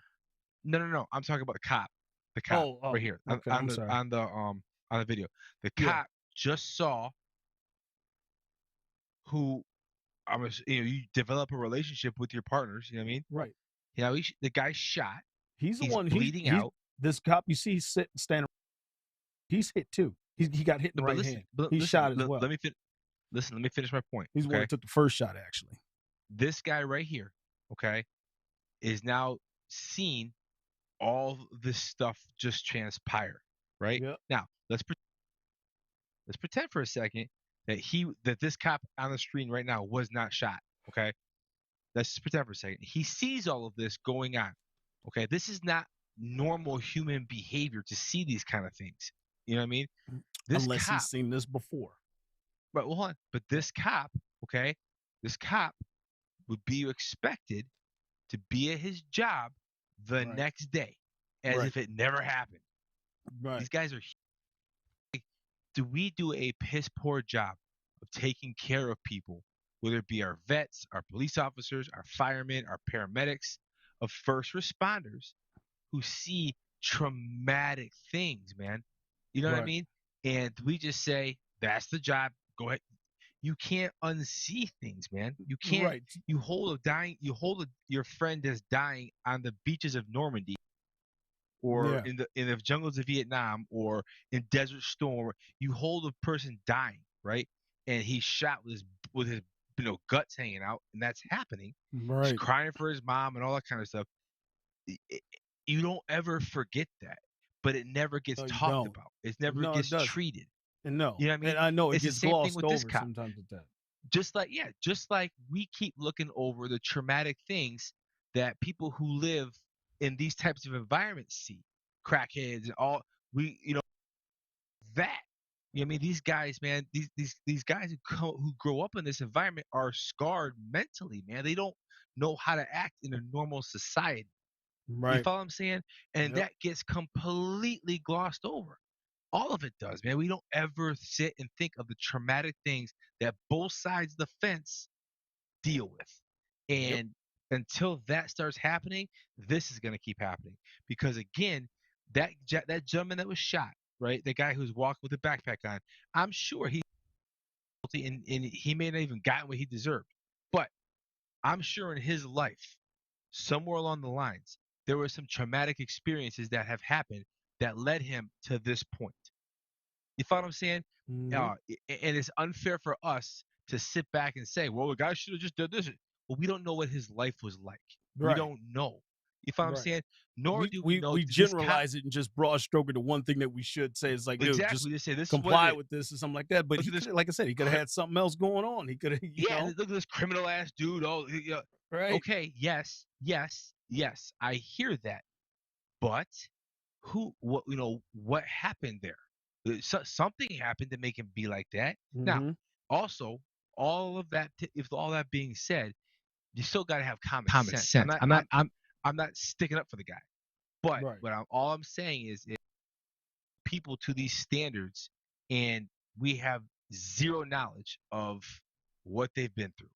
No. I'm talking about the cop. The cop Oh, right here okay. I'm sorry. on the video. The Yeah. cop just saw who you develop a relationship with your partners. You know what I mean? Right. The guy's shot. He's the He's one. bleeding He's out. this cop you see standing. He's hit too. He got hit in the No, but right listen, hand. He's shot as well. let me listen. Let me finish my point. He's the one Okay, that took the first shot, actually. this guy right here, okay, is now seeing all this stuff just transpire. Right Yep. now, let's pretend for a second that this cop on the screen right now was not shot. Okay, let's just pretend for a second. He sees all of this going on. Okay, this is not normal human behavior to see these kind of things. You know what I mean? This Unless cop, he's seen this before. but hold on. But this cop, okay, this cop would be expected to be at his job the Right. next day, as if it never happened. Right. These guys are. Do we do a piss poor job of taking care of people, whether it be our vets, our police officers, our firemen, our paramedics, of first responders who see traumatic things, man. You know what I mean? And we just say, that's the job. Go ahead. You can't unsee things, man. You can't. Right. You hold your friend that's dying on the beaches of Normandy, or in the jungles of Vietnam, or in Desert Storm. You hold a person dying, right? And he's shot with his guts hanging out, and that's happening. Right. He's crying for his mom and all that kind of stuff. You don't ever forget that, but it never gets talked about. It never gets treated. And no, you know what I mean? And I know it it's gets the same glossed thing with over this cop. sometimes with that. Just like we keep looking over the traumatic things that people who live in these types of environments see, crackheads and all. We, that. You know what I mean? These guys, man, these guys who grow up in this environment are scarred mentally, man. They don't know how to act in a normal society. Right. You follow what I'm saying? And that gets completely glossed over. All of it does, man. We don't ever sit and think of the traumatic things that both sides of the fence deal with. And until that starts happening, this is going to keep happening. Because again, that gentleman that was shot, right? The guy who's walking with a backpack on, I'm sure he's guilty, and he may not even gotten what he deserved. But I'm sure in his life, somewhere along the lines, there were some traumatic experiences that have happened that led him to this point. You follow what I'm saying? Mm-hmm. And it's unfair for us to sit back and say, well, the guy should have just done this. Well, we don't know what his life was like. Right. We don't know. You follow what I'm saying? Nor do we know. We generalize it and just broad stroke it to one thing that we should say is like, dude, exactly. just say this comply with this or something like that. But like I said, he could have had something else going on. He could have, look at this criminal ass dude. Oh, yeah. Right. Okay. Yes. I hear that. But what happened there? Something happened to make him be like that. Mm-hmm. Now, also, all of that. If all that being said, you still got to have common sense. I'm not sticking up for the guy, but all I'm saying is people to these standards, and we have zero knowledge of what they've been through.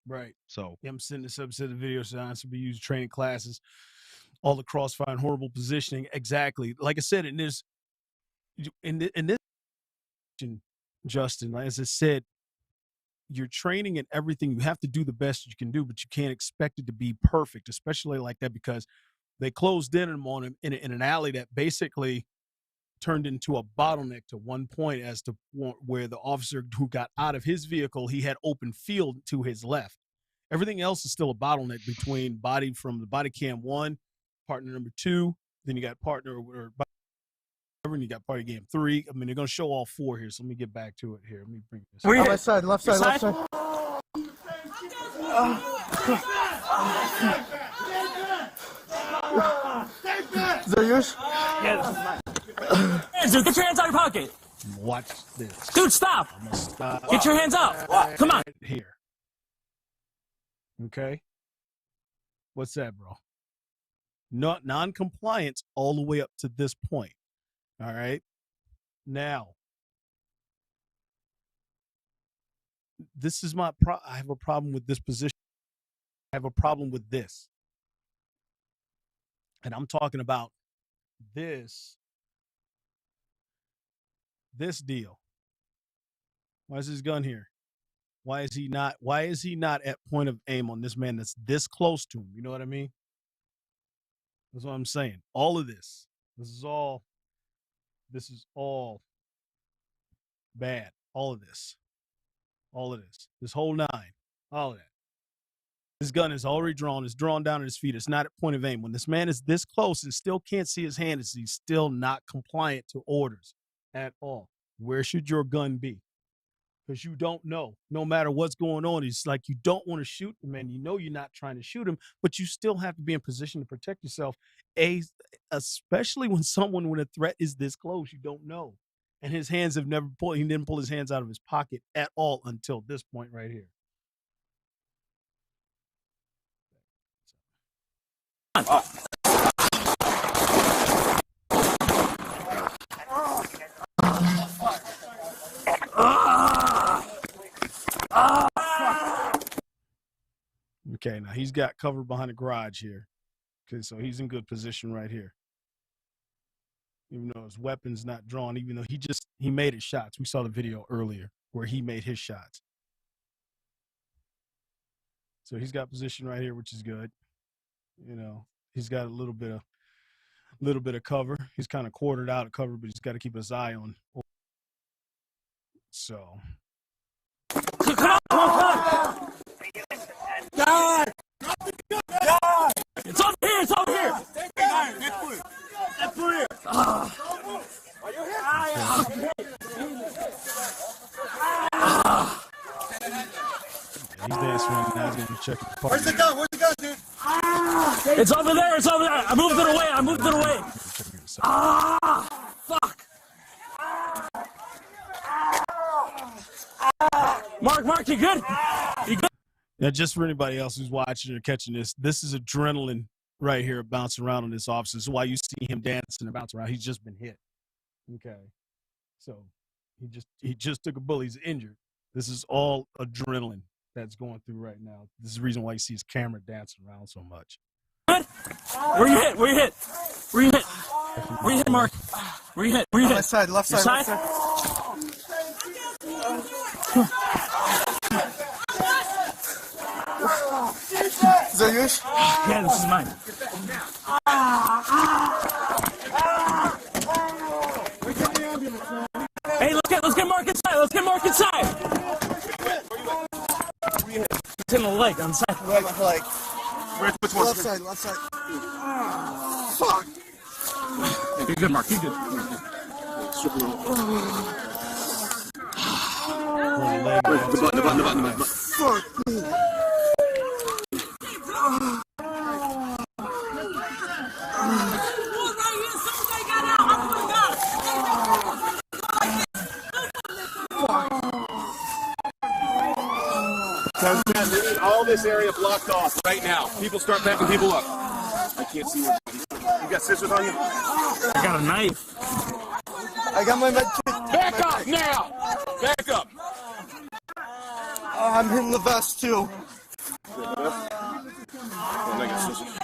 Right. So I'm sending this episode of the video science to be used training classes, all the crossfire and horrible positioning. Exactly. Like I said, in this, Justin, as I said, you're training and everything. You have to do the best you can do, but you can't expect it to be perfect, especially like that, because they closed in on him in an alley that basically turned into a bottleneck to one point as to where the officer who got out of his vehicle, he had open field to his left. Everything else is still a bottleneck between body from the body cam 1, partner number 2, then you got partner or and you got party game 3. I mean, they're going to show all 4 here, so let me get back to it here. Let me bring this. Left side. Is that yours? Yeah, this is mine. Hands, dude, get your hands out of your pocket. Watch this. Dude, stop. I'm going to stop. Get your hands up. Come on. Here. Okay. What's that, bro? Not non-compliance all the way up to this point. All right. Now, this is my I have a problem with this position. I have a problem with this. And I'm talking about this deal. Why is his gun here? Why is he not at point of aim on this man that's this close to him? You know what I mean? That's what I'm saying. All of this. This is all bad. All of this. This whole 9. All of that. His gun is already drawn. It's drawn down at his feet. It's not at point of aim. When this man is this close and still can't see his hand, he's still not compliant to orders at all. Where should your gun be? Because you don't know. No matter what's going on, it's like you don't want to shoot the man. You know you're not trying to shoot him, but you still have to be in position to protect yourself, especially when a threat is this close. You don't know. And his hands have never pulled. He didn't pull his hands out of his pocket at all until this point right here. Okay, now he's got cover behind the garage here. Okay, so he's in good position right here. Even though his weapon's not drawn, even though he made his shots. We saw the video earlier where he made his shots. So he's got position right here, which is good. You know, he's got a little bit of cover. He's kind of quartered out of cover, but he's got to keep his eye on. So. Come on! God! God! It's over here! It's over here! Are you here? He's dancing right now. He's going to be checking the party. Where's the gun? Where's the gun, dude? It's over there! It's over there! I moved it away! I moved it away! Fuck! Mark, you good? You good? Now, just for anybody else who's watching or catching this is adrenaline right here bouncing around on this officer. This is why you see him dancing and bouncing around. He's just been hit. Okay. So he just took a bullet. He's injured. This is all adrenaline that's going through right now. This is the reason why you see his camera dancing around so much. Good? Where you hit? Where you hit? Where you hit? Where you hit, Mark? Where you hit? Where you hit? Left side, left side, left side. Is that yours? Yeah, this is mine. Hey, let's get Mark inside. Let's get Mark inside. It's in the leg on the side. Like, Which one? left side, left side. Fuck. You're good, Mark. You're good. The button. Fuck me. They need all this area blocked off right now. People start backing people up. I can't see what you got. Scissors on you? I got a knife. I got my med kit. Back up now! Back up! I'm hitting the vest too. I got scissors.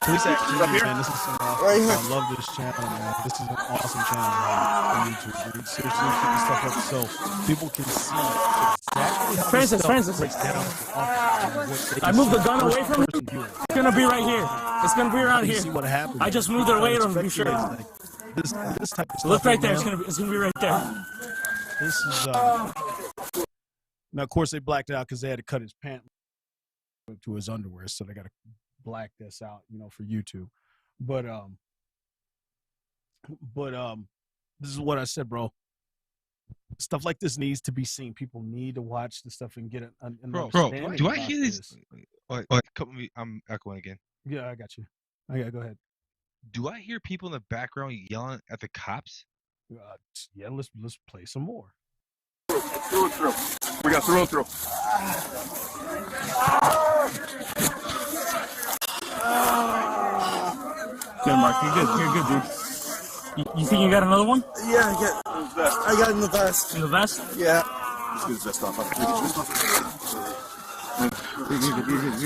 Police action, up here? man. This is Right here. I love this channel, man. This is an awesome channel on YouTube. Dude. Seriously, keeping stuff up so people can see exactly how Francis. breaks down. I moved the gun away from you. It's gonna be right here. It's gonna be around You here. see what happened? I just moved it away to be sure. Like, this type of stuff. Look right there. man. It's gonna be right there. This is now, of course, they blacked it out because they had to cut his pant to his underwear, so they got to black this out, for YouTube. But this is what I said, bro. Stuff like this needs to be seen. People need to watch the stuff and get an understanding. Do I hear this? I'm echoing again. Yeah, I got you. Okay, go ahead. Do I hear people in the background yelling at the cops? Yeah, let's play some more. Through and through. We got through and through. Good, Mark. You're good, dude. You think you got another one? Yeah, I got in the vest. In the vest? Yeah. Let's get his vest off. You're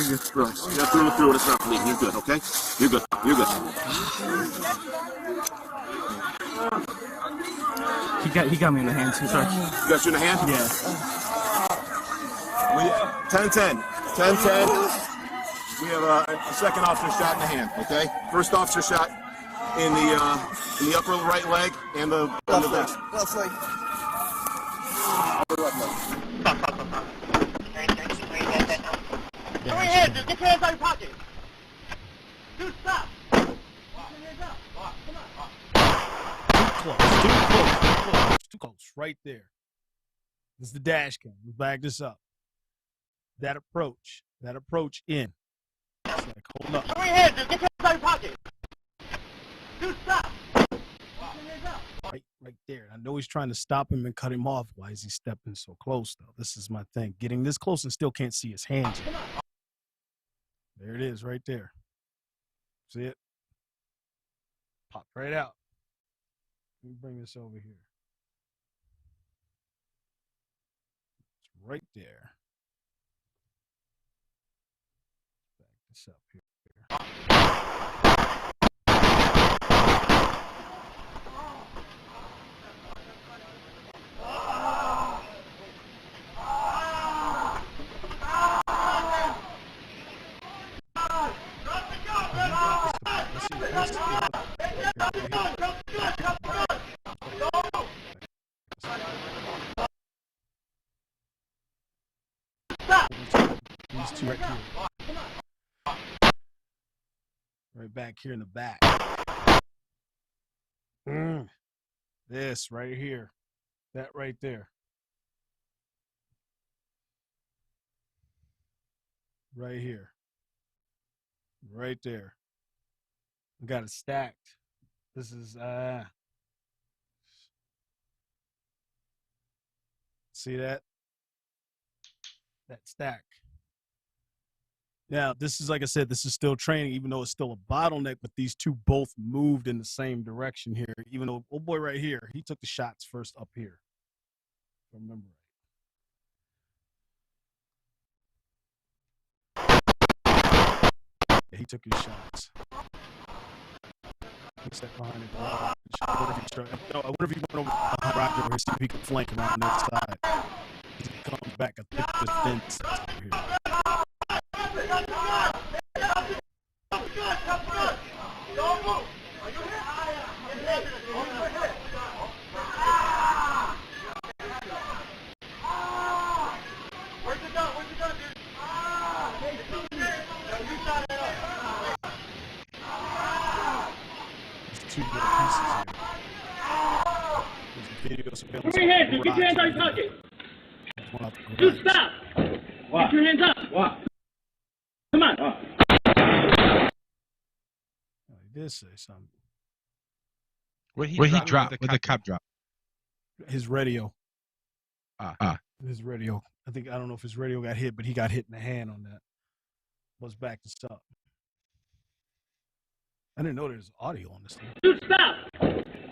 good. Relax. You got through and through and it's not bleeding. You're good, okay? You're good. He got me in the hand too. Sorry. You got you in the hand? Yeah. 10-10. 10-10. We have a second officer shot in the hand, okay? First officer shot in the upper right leg and the vest. Left leg. Upper left leg. Put your hands in. Get your hands out of your pocket. Dude, stop. Put your hands up. Come on. Too close. Right there. This is the dash cam. Let's back this up. That approach in. It's like, hold up. Put your hands in. Get your hands out of your pocket. Dude, stop. Put your hands up. Right there. I know he's trying to stop him and cut him off. Why is he stepping so close, though? This is my thing. Getting this close and still can't see his hands. There it is, right there. See it? Popped right out. Let me bring this over here. It's right there. Back this up here. These two right here. Right back here in the back. This right here. That right there. Right here. Right there. I got it stacked. This is see that? That stack. Now, this is, like I said, this is still training, even though it's still a bottleneck, but these two both moved in the same direction here, even though, old boy right here, he took the shots first up here, if I remember right. Yeah, he took his shots. He sat behind the garage. I wonder if he went over behind Roger over here, see if he could flank around the other side. As he comes back, I think the fence over here. Put your hands up. Get your hands out of your pocket. Dude, stop. What? Get your hands up. What? Come on. He did say something. Where he dropped? Where the cop dropped? His radio. His radio. I don't know if his radio got hit, but he got hit in the hand on that. Let's back this up. I didn't know there was audio on this thing. Dude, stop.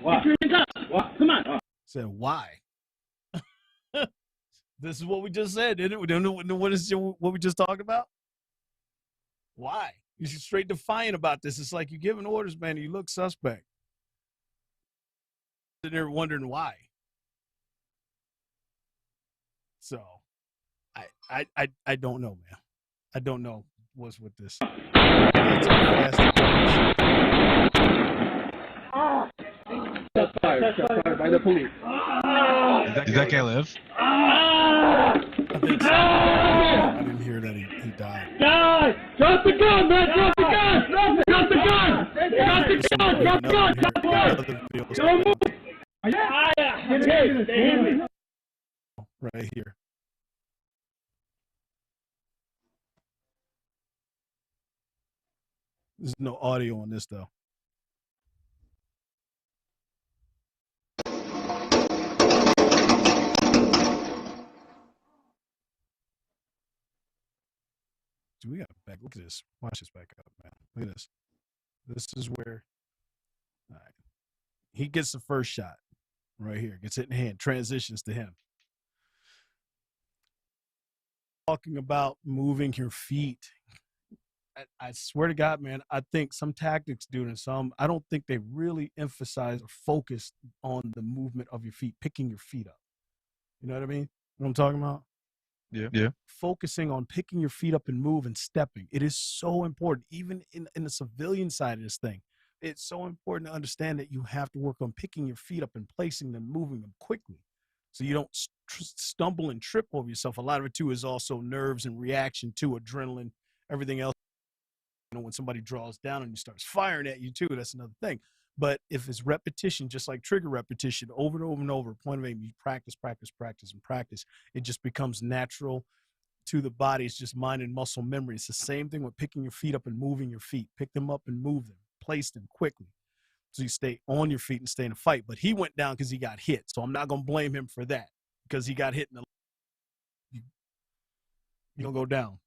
What? Get your hands up. What? Come on. Said why? This is what we just said, didn't it? We don't know what we just talked about. Why? You're straight defiant about this. It's like you're giving orders, man. And you look suspect. Sitting there wondering why. So, I don't know, man. I don't know what's with this. That's how fast That's fired by the police. Did that guy live? I think so. I didn't hear that he died. Guys, drop the gun, man! Drop the gun! Drop the gun! Drop the gun! Drop the gun! Drop the gun! Don't move! Right here. There's no audio on this though. We got back. Look at this. Watch this back up, man. Look at this. This is where all right. He gets the first shot right here. Gets it in hand. Transitions to him. Talking about moving your feet. I swear to God, man, I think some tactics do and some, I don't think they really emphasize or focus on the movement of your feet, picking your feet up. You know what I mean? What I'm talking about? Yeah. Focusing on picking your feet up and move and stepping. It is so important, even in the civilian side of this thing. It's so important to understand that you have to work on picking your feet up and placing them, moving them quickly. So you don't stumble and trip over yourself. A lot of it too is also nerves and reaction to adrenaline, everything else. You know, when somebody draws down and you starts firing at you too, that's another thing. But if it's repetition, just like trigger repetition, over and over and over, point of aim, you practice, it just becomes natural to the body. It's just mind and muscle memory. It's the same thing with picking your feet up and moving your feet. Pick them up and move them. Place them quickly. So you stay on your feet and stay in a fight. But he went down because he got hit. So I'm not going to blame him for that because he got hit in the you don't go down.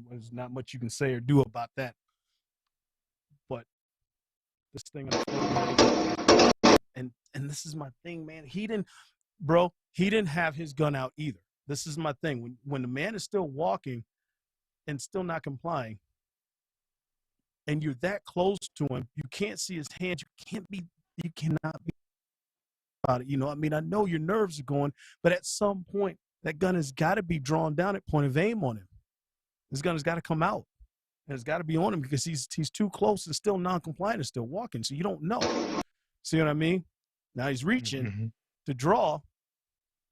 There's not much you can say or do about that. But this thing And this is my thing, man. He didn't have his gun out either. This is my thing. When the man is still walking and still not complying, and you're that close to him, you can't see his hands. You cannot be about it. You know, I mean, I know your nerves are going, but at some point, that gun has got to be drawn down at point of aim on him. This gun has got to come out, and it's got to be on him because he's too close and still non-compliant and still walking. So you don't know. See what I mean? Now he's reaching to draw,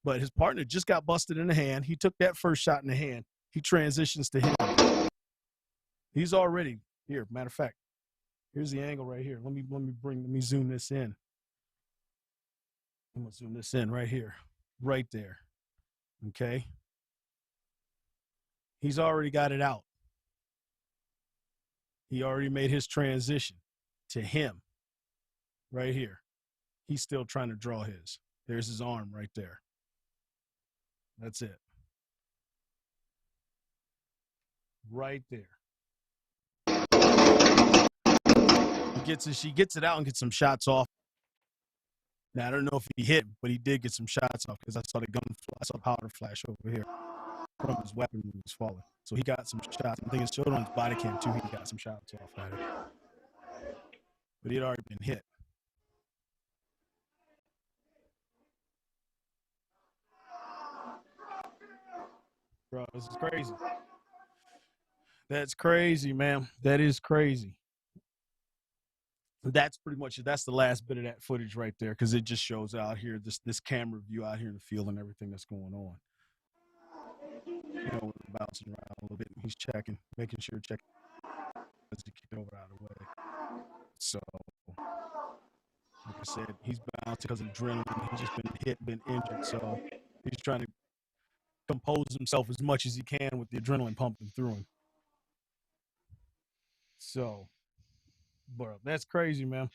but his partner just got busted in the hand. He took that first shot in the hand. He transitions to him. He's already here. Matter of fact, here's the angle right here. Let me zoom this in. I'm gonna zoom this in right here, right there. Okay. He's already got it out. He already made his transition to him right here. He's still trying to draw his. There's his arm right there. That's it. Right there. She gets it out and gets some shots off. Now, I don't know if he hit, but he did get some shots off because I saw the powder flash over here from his weapon when he was falling. So he got some shots. I think it showed on his body cam too. He got some shots off at it. But he had already been hit. Bro, this is crazy. That's crazy, man. That is crazy. That's the last bit of that footage right there because it just shows out here, this camera view out here in the field and everything that's going on. You know, we're bouncing around a little bit. He's checking, making sure checking as he kicked over out of the way. So, like I said, he's bouncing because of adrenaline. He's just been hit, been injured. So he's trying to compose himself as much as he can with the adrenaline pumping through him. So, bro, that's crazy, man.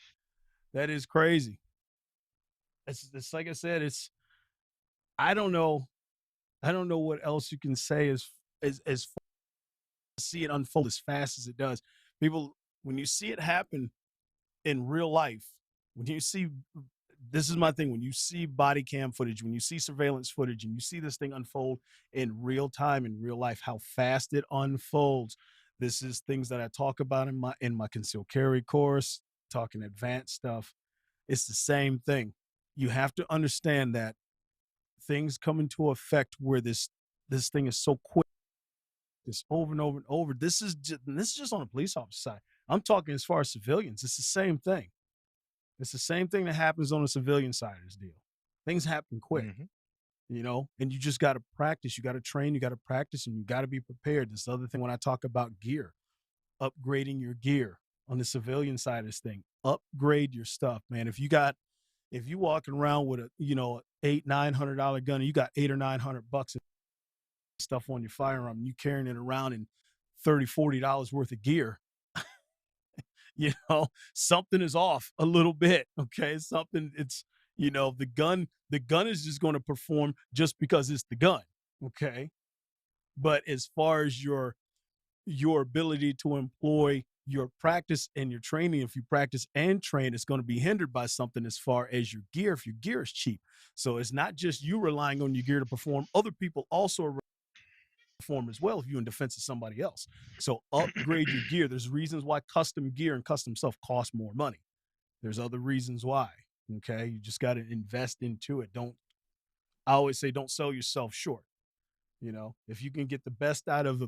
That is crazy. It's like I said, I don't know what else you can say as see it unfold as fast as it does. People, when you see it happen in real life, this is my thing, when you see body cam footage, when you see surveillance footage and you see this thing unfold in real time, in real life, how fast it unfolds. This is things that I talk about in my concealed carry course, talking advanced stuff. It's the same thing. You have to understand that things come into effect where this thing is so quick. This over and over and over. This is just on the police officer side. I'm talking as far as civilians. It's the same thing. It's the same thing that happens on the civilian side of this deal. Things happen quick, you know, and you just got to practice. You got to train. You got to practice, and you got to be prepared. This other thing when I talk about gear, upgrading your gear on the civilian side of this thing, upgrade your stuff, man. If you walking around with a, you know, $800-900 gun, and you got $800 or $900 stuff on your firearm, and you carrying it around in $30-40 worth of gear, you know, something is off a little bit. Okay. It's, you know, the gun is just going to perform just because it's the gun. Okay. But as far as your ability to employ your practice and your training, if you practice and train, it's going to be hindered by something as far as your gear, if your gear is cheap. So it's not just you relying on your gear to perform. Other people also are perform as well if you're in defense of somebody else. So upgrade your gear. There's reasons why custom gear and custom stuff cost more money. There's other reasons why. Okay. You just got to invest into it. I always say, don't sell yourself short. You know, if you can get the best out of a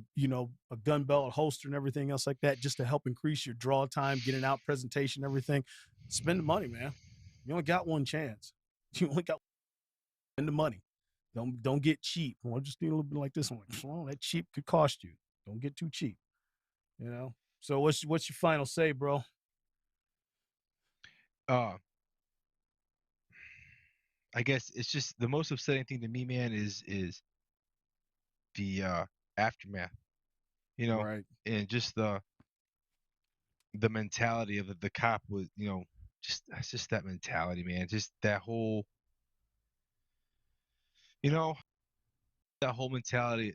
gun belt, a holster and everything else like that, just to help increase your draw time, getting out presentation, everything, spend the money, man. You only got one chance. You only got spend the money. Don't get cheap. Well, just need a little bit like this one. Well, that cheap could cost you. Don't get too cheap. You know. So what's your final say, bro? I guess it's just the most upsetting thing to me, man, is the aftermath. You know, right. And just the mentality of the cop was, you know, that's just that mentality, man. Just that whole, you know, that whole mentality.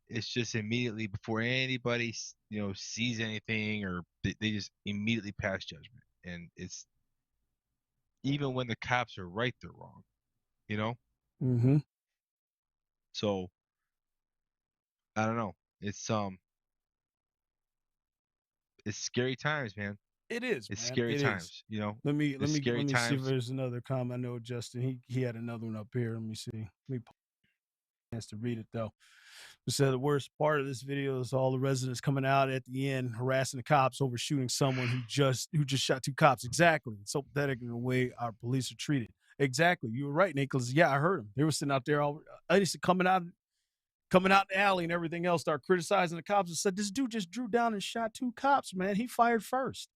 It's just immediately before anybody, you know, sees anything, or they just immediately pass judgment, and it's even when the cops are right, they're wrong. You know. Mm-hmm. So I don't know. It's scary times, man. It is, It's man. scary It is. times. You know. Let me It's scary see if times. there's another comment. I know Justin. He had another one up here. Let me see. Let me pull a chance to read it though. It said the worst part of this video is all the residents coming out at the end harassing the cops over shooting someone who just shot 2 cops. Exactly. It's so pathetic in the way our police are treated. Exactly. You were right, Nicholas. Yeah, I heard them. They were sitting out there all coming out the alley and everything else, start criticizing the cops and said, this dude just drew down and shot 2 cops, man. He fired first.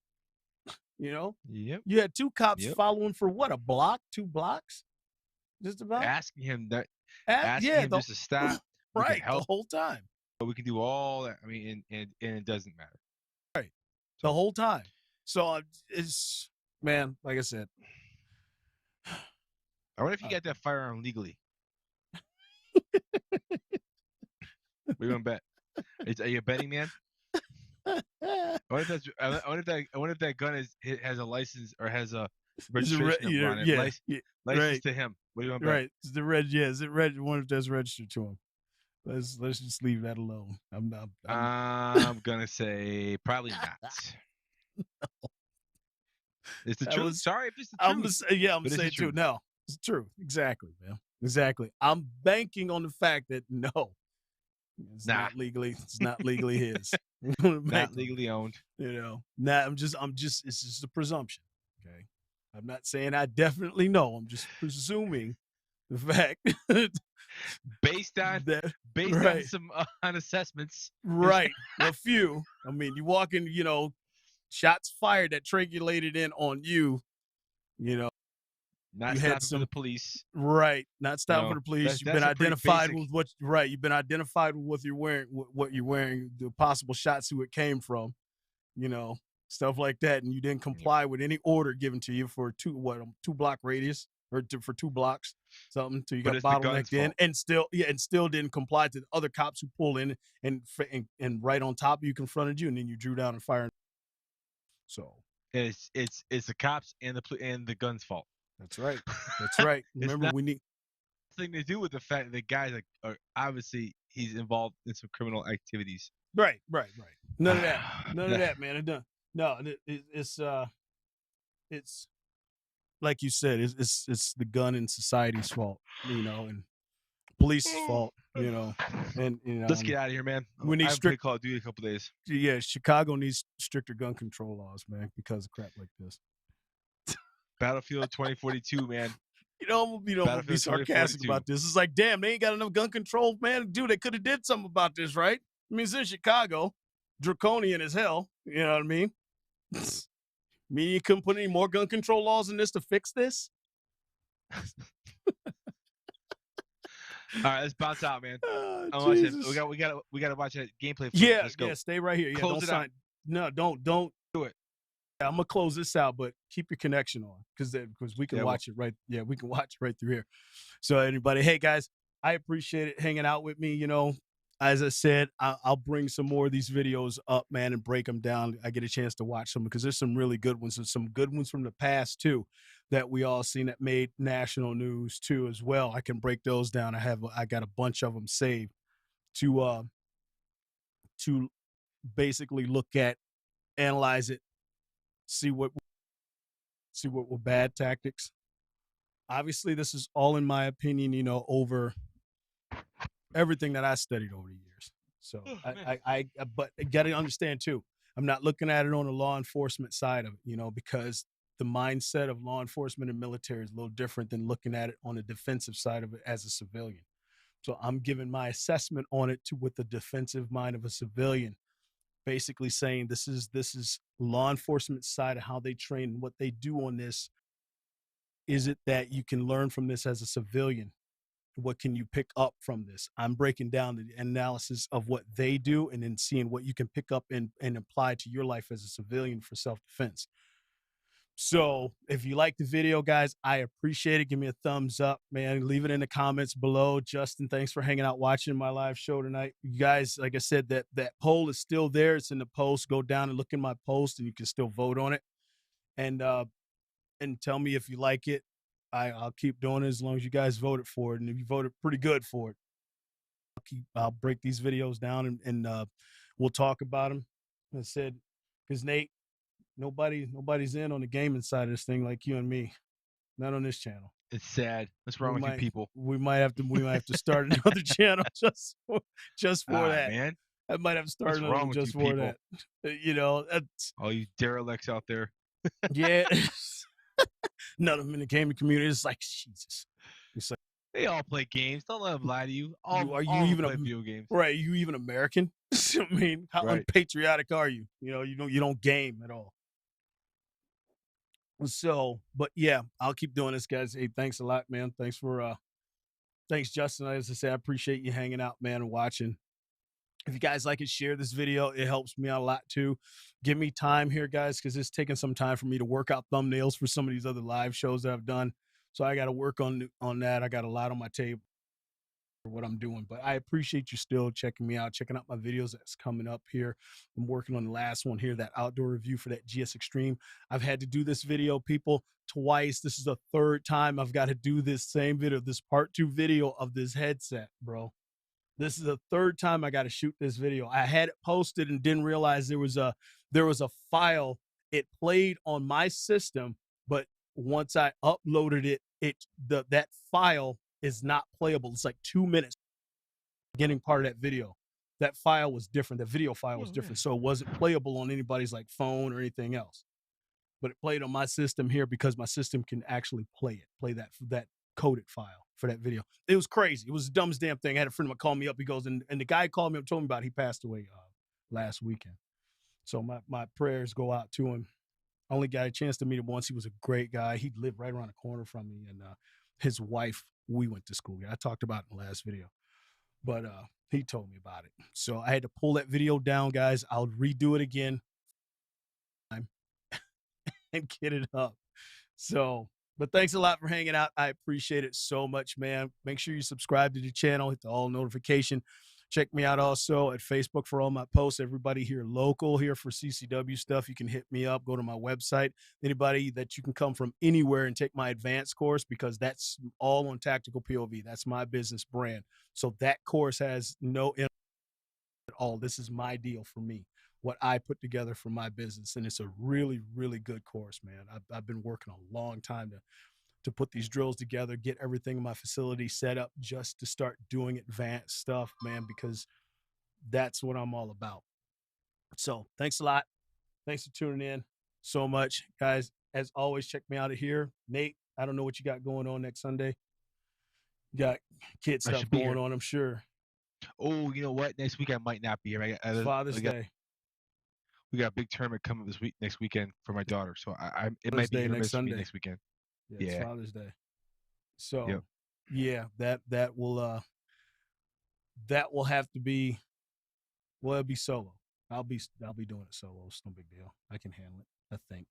You know? Yep. You had 2 cops following for what, a block, 2 blocks? Just about? Asking him him just to stop. Right, the whole time. But we can do all that. I mean, and it doesn't matter. Right. The whole time. So it's, man, like I said. I wonder if you got that firearm legally. What are you gonna bet? Are you a betting man? I wonder if that gun has a license or has a registration number on it. Yeah, license to him. What are you gonna bet? Right. It's the red. Yeah, is it red? Wonder if that's registered to him. Let's just leave that alone. I'm gonna say probably not. No. It's the truth. Sorry if it's the truth. I'm saying too. No, it's true. Exactly, man. Exactly. I'm banking on the fact that no, it's not legally. It's not legally his. Not legally owned. You know. I'm just. It's just a presumption. Okay. I'm not saying I definitely know. I'm just presuming the fact. based on some on assessments, right? A few. I mean, you walk in, shots fired that triangulated in on you. Not stopping for the police, right? Not stopping for the police. You've been identified with what, right? You've been identified with what you're wearing, the possible shots who it came from, stuff like that, and you didn't comply with any order given to you for 2 block radius. Or for 2 blocks, something till you got bottlenecked in, and still didn't comply to the other cops who pulled in and right on top of you confronted you, and then you drew down and fired. So it's the cops and the gun's fault. That's right. That's right. Remember, we need nothing to do with the fact that the guys are obviously he's involved in some criminal activities. Right. None of that. None of that, man. No, it's. Like you said, it's the gun and society's fault, and police's fault, and let's get out of here, man. We need strict Call of Duty a couple days. Yeah, Chicago needs stricter gun control laws, man, because of crap like this. Battlefield 2042, man. I'm gonna be sarcastic about this. It's like, damn, they ain't got enough gun control, man. Dude, they could have did something about this, right? I mean, it's in Chicago, draconian as hell. You know what I mean? You couldn't put any more gun control laws in this to fix this? All right, let's bounce out, man. We got to watch that gameplay. Yeah, let's go. Yeah, stay right here. Yeah, close it out. No, don't do it. Yeah, I'm gonna close this out, but keep your connection on because we can watch it right. Yeah, we can watch right through here. So anybody, hey guys, I appreciate it hanging out with me. As I said, I'll bring some more of these videos up, man, and break them down. I get a chance to watch them because there's some really good ones and some good ones from the past too that we all seen that made national news too as well. I can break those down. I got a bunch of them saved to basically look at, analyze it, see what were bad tactics. Obviously, this is all in my opinion, over everything that I studied over the years. So but I got to understand too, I'm not looking at it on the law enforcement side of it, because the mindset of law enforcement and military is a little different than looking at it on the defensive side of it as a civilian. So I'm giving my assessment on it with the defensive mind of a civilian, basically saying this is law enforcement side of how they train and what they do on this. Is it that you can learn from this as a civilian? What can you pick up from this? I'm breaking down the analysis of what they do and then seeing what you can pick up and apply to your life as a civilian for self-defense. So if you like the video, guys, I appreciate it. Give me a thumbs up, man. Leave it in the comments below. Justin, thanks for hanging out watching my live show tonight. You guys, like I said, that poll is still there. It's in the post. Go down and look in my post and you can still vote on it. And and tell me if you like it. I'll keep doing it as long as you guys voted for it. And if you voted pretty good for it, I'll break these videos down and we'll talk about them. I said, because Nate, nobody's in on the gaming side of this thing like you and me. Not on this channel. It's sad. What's wrong with you people? We might have to start another channel just for that. Man. I might have to start another just for people? That. You know, that's all you derelicts out there. Yeah. None of them in the gaming community. It's like Jesus. It's like, they all play games. Don't let them lie to you. Are you even play video games? Right? You even American? I mean, how unpatriotic are you? You know, you don't game at all. So, but yeah, I'll keep doing this, guys. Hey, thanks a lot, man. Thanks, Justin. As I say, I appreciate you hanging out, man, and watching. If you guys like it, share this video. It helps me out a lot too. Give me time here, guys, because it's taking some time for me to work out thumbnails for some of these other live shows that I've done. So I got to work on that. I got a lot on my table for what I'm doing, but I appreciate you still checking me out, checking out my videos that's coming up here. I'm working on the last one here, that outdoor review for that GS Extreme. I've had to do this video, people, twice. This is the third time I've got to do this same video, this part 2 video of this headset, bro. This is the third time I got to shoot this video. I had it posted and didn't realize there was a file. It played on my system, but once I uploaded it, that file is not playable. It's like 2 minutes. Beginning part of that video, that file was different. The video file was different, so it wasn't playable on anybody's like phone or anything else. But it played on my system here because my system can actually play that coded file for that video. It was crazy. It was the dumbest damn thing. I had a friend of mine call me up. He goes, and the guy called me up, told me about it. He passed away last weekend. So my prayers go out to him. I only got a chance to meet him once. He was a great guy. He lived right around the corner from me, and his wife, we went to school. I talked about it in the last video, but he told me about it. So I had to pull that video down, guys. I'll redo it again and get it up. So, but thanks a lot for hanging out. I appreciate it so much, man. Make sure you subscribe to the channel, hit the all notification. Check me out also at Facebook for all my posts. Everybody here local here for CCW stuff, you can hit me up. Go to my website. Anybody that you can come from anywhere and take my advanced course, because that's all on Tactical POV. That's my business brand. So that course has no at all. This is my deal for me, what I put together for my business. And it's a really, really good course, man. I've been working a long time to put these drills together, get everything in my facility set up just to start doing advanced stuff, man, because that's what I'm all about. So thanks a lot. Thanks for tuning in so much, guys. As always, check me out of here. Nate, I don't know what you got going on next Sunday. You got kid stuff going on, I'm sure. Oh, you know what? Next week I might not be here. Father's Day. We got a big tournament coming next weekend for my daughter, so it might be next Sunday. Next weekend. Yeah, it's Father's Day. So yeah, that will have to be, well, it'll be solo. I'll be doing it solo. It's no big deal. I can handle it, I think.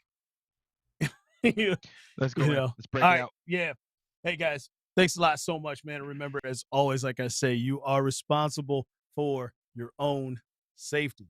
Let's go. Let's break it out. Yeah. Hey guys, thanks a lot so much, man. And remember, as always, like I say, you are responsible for your own safety.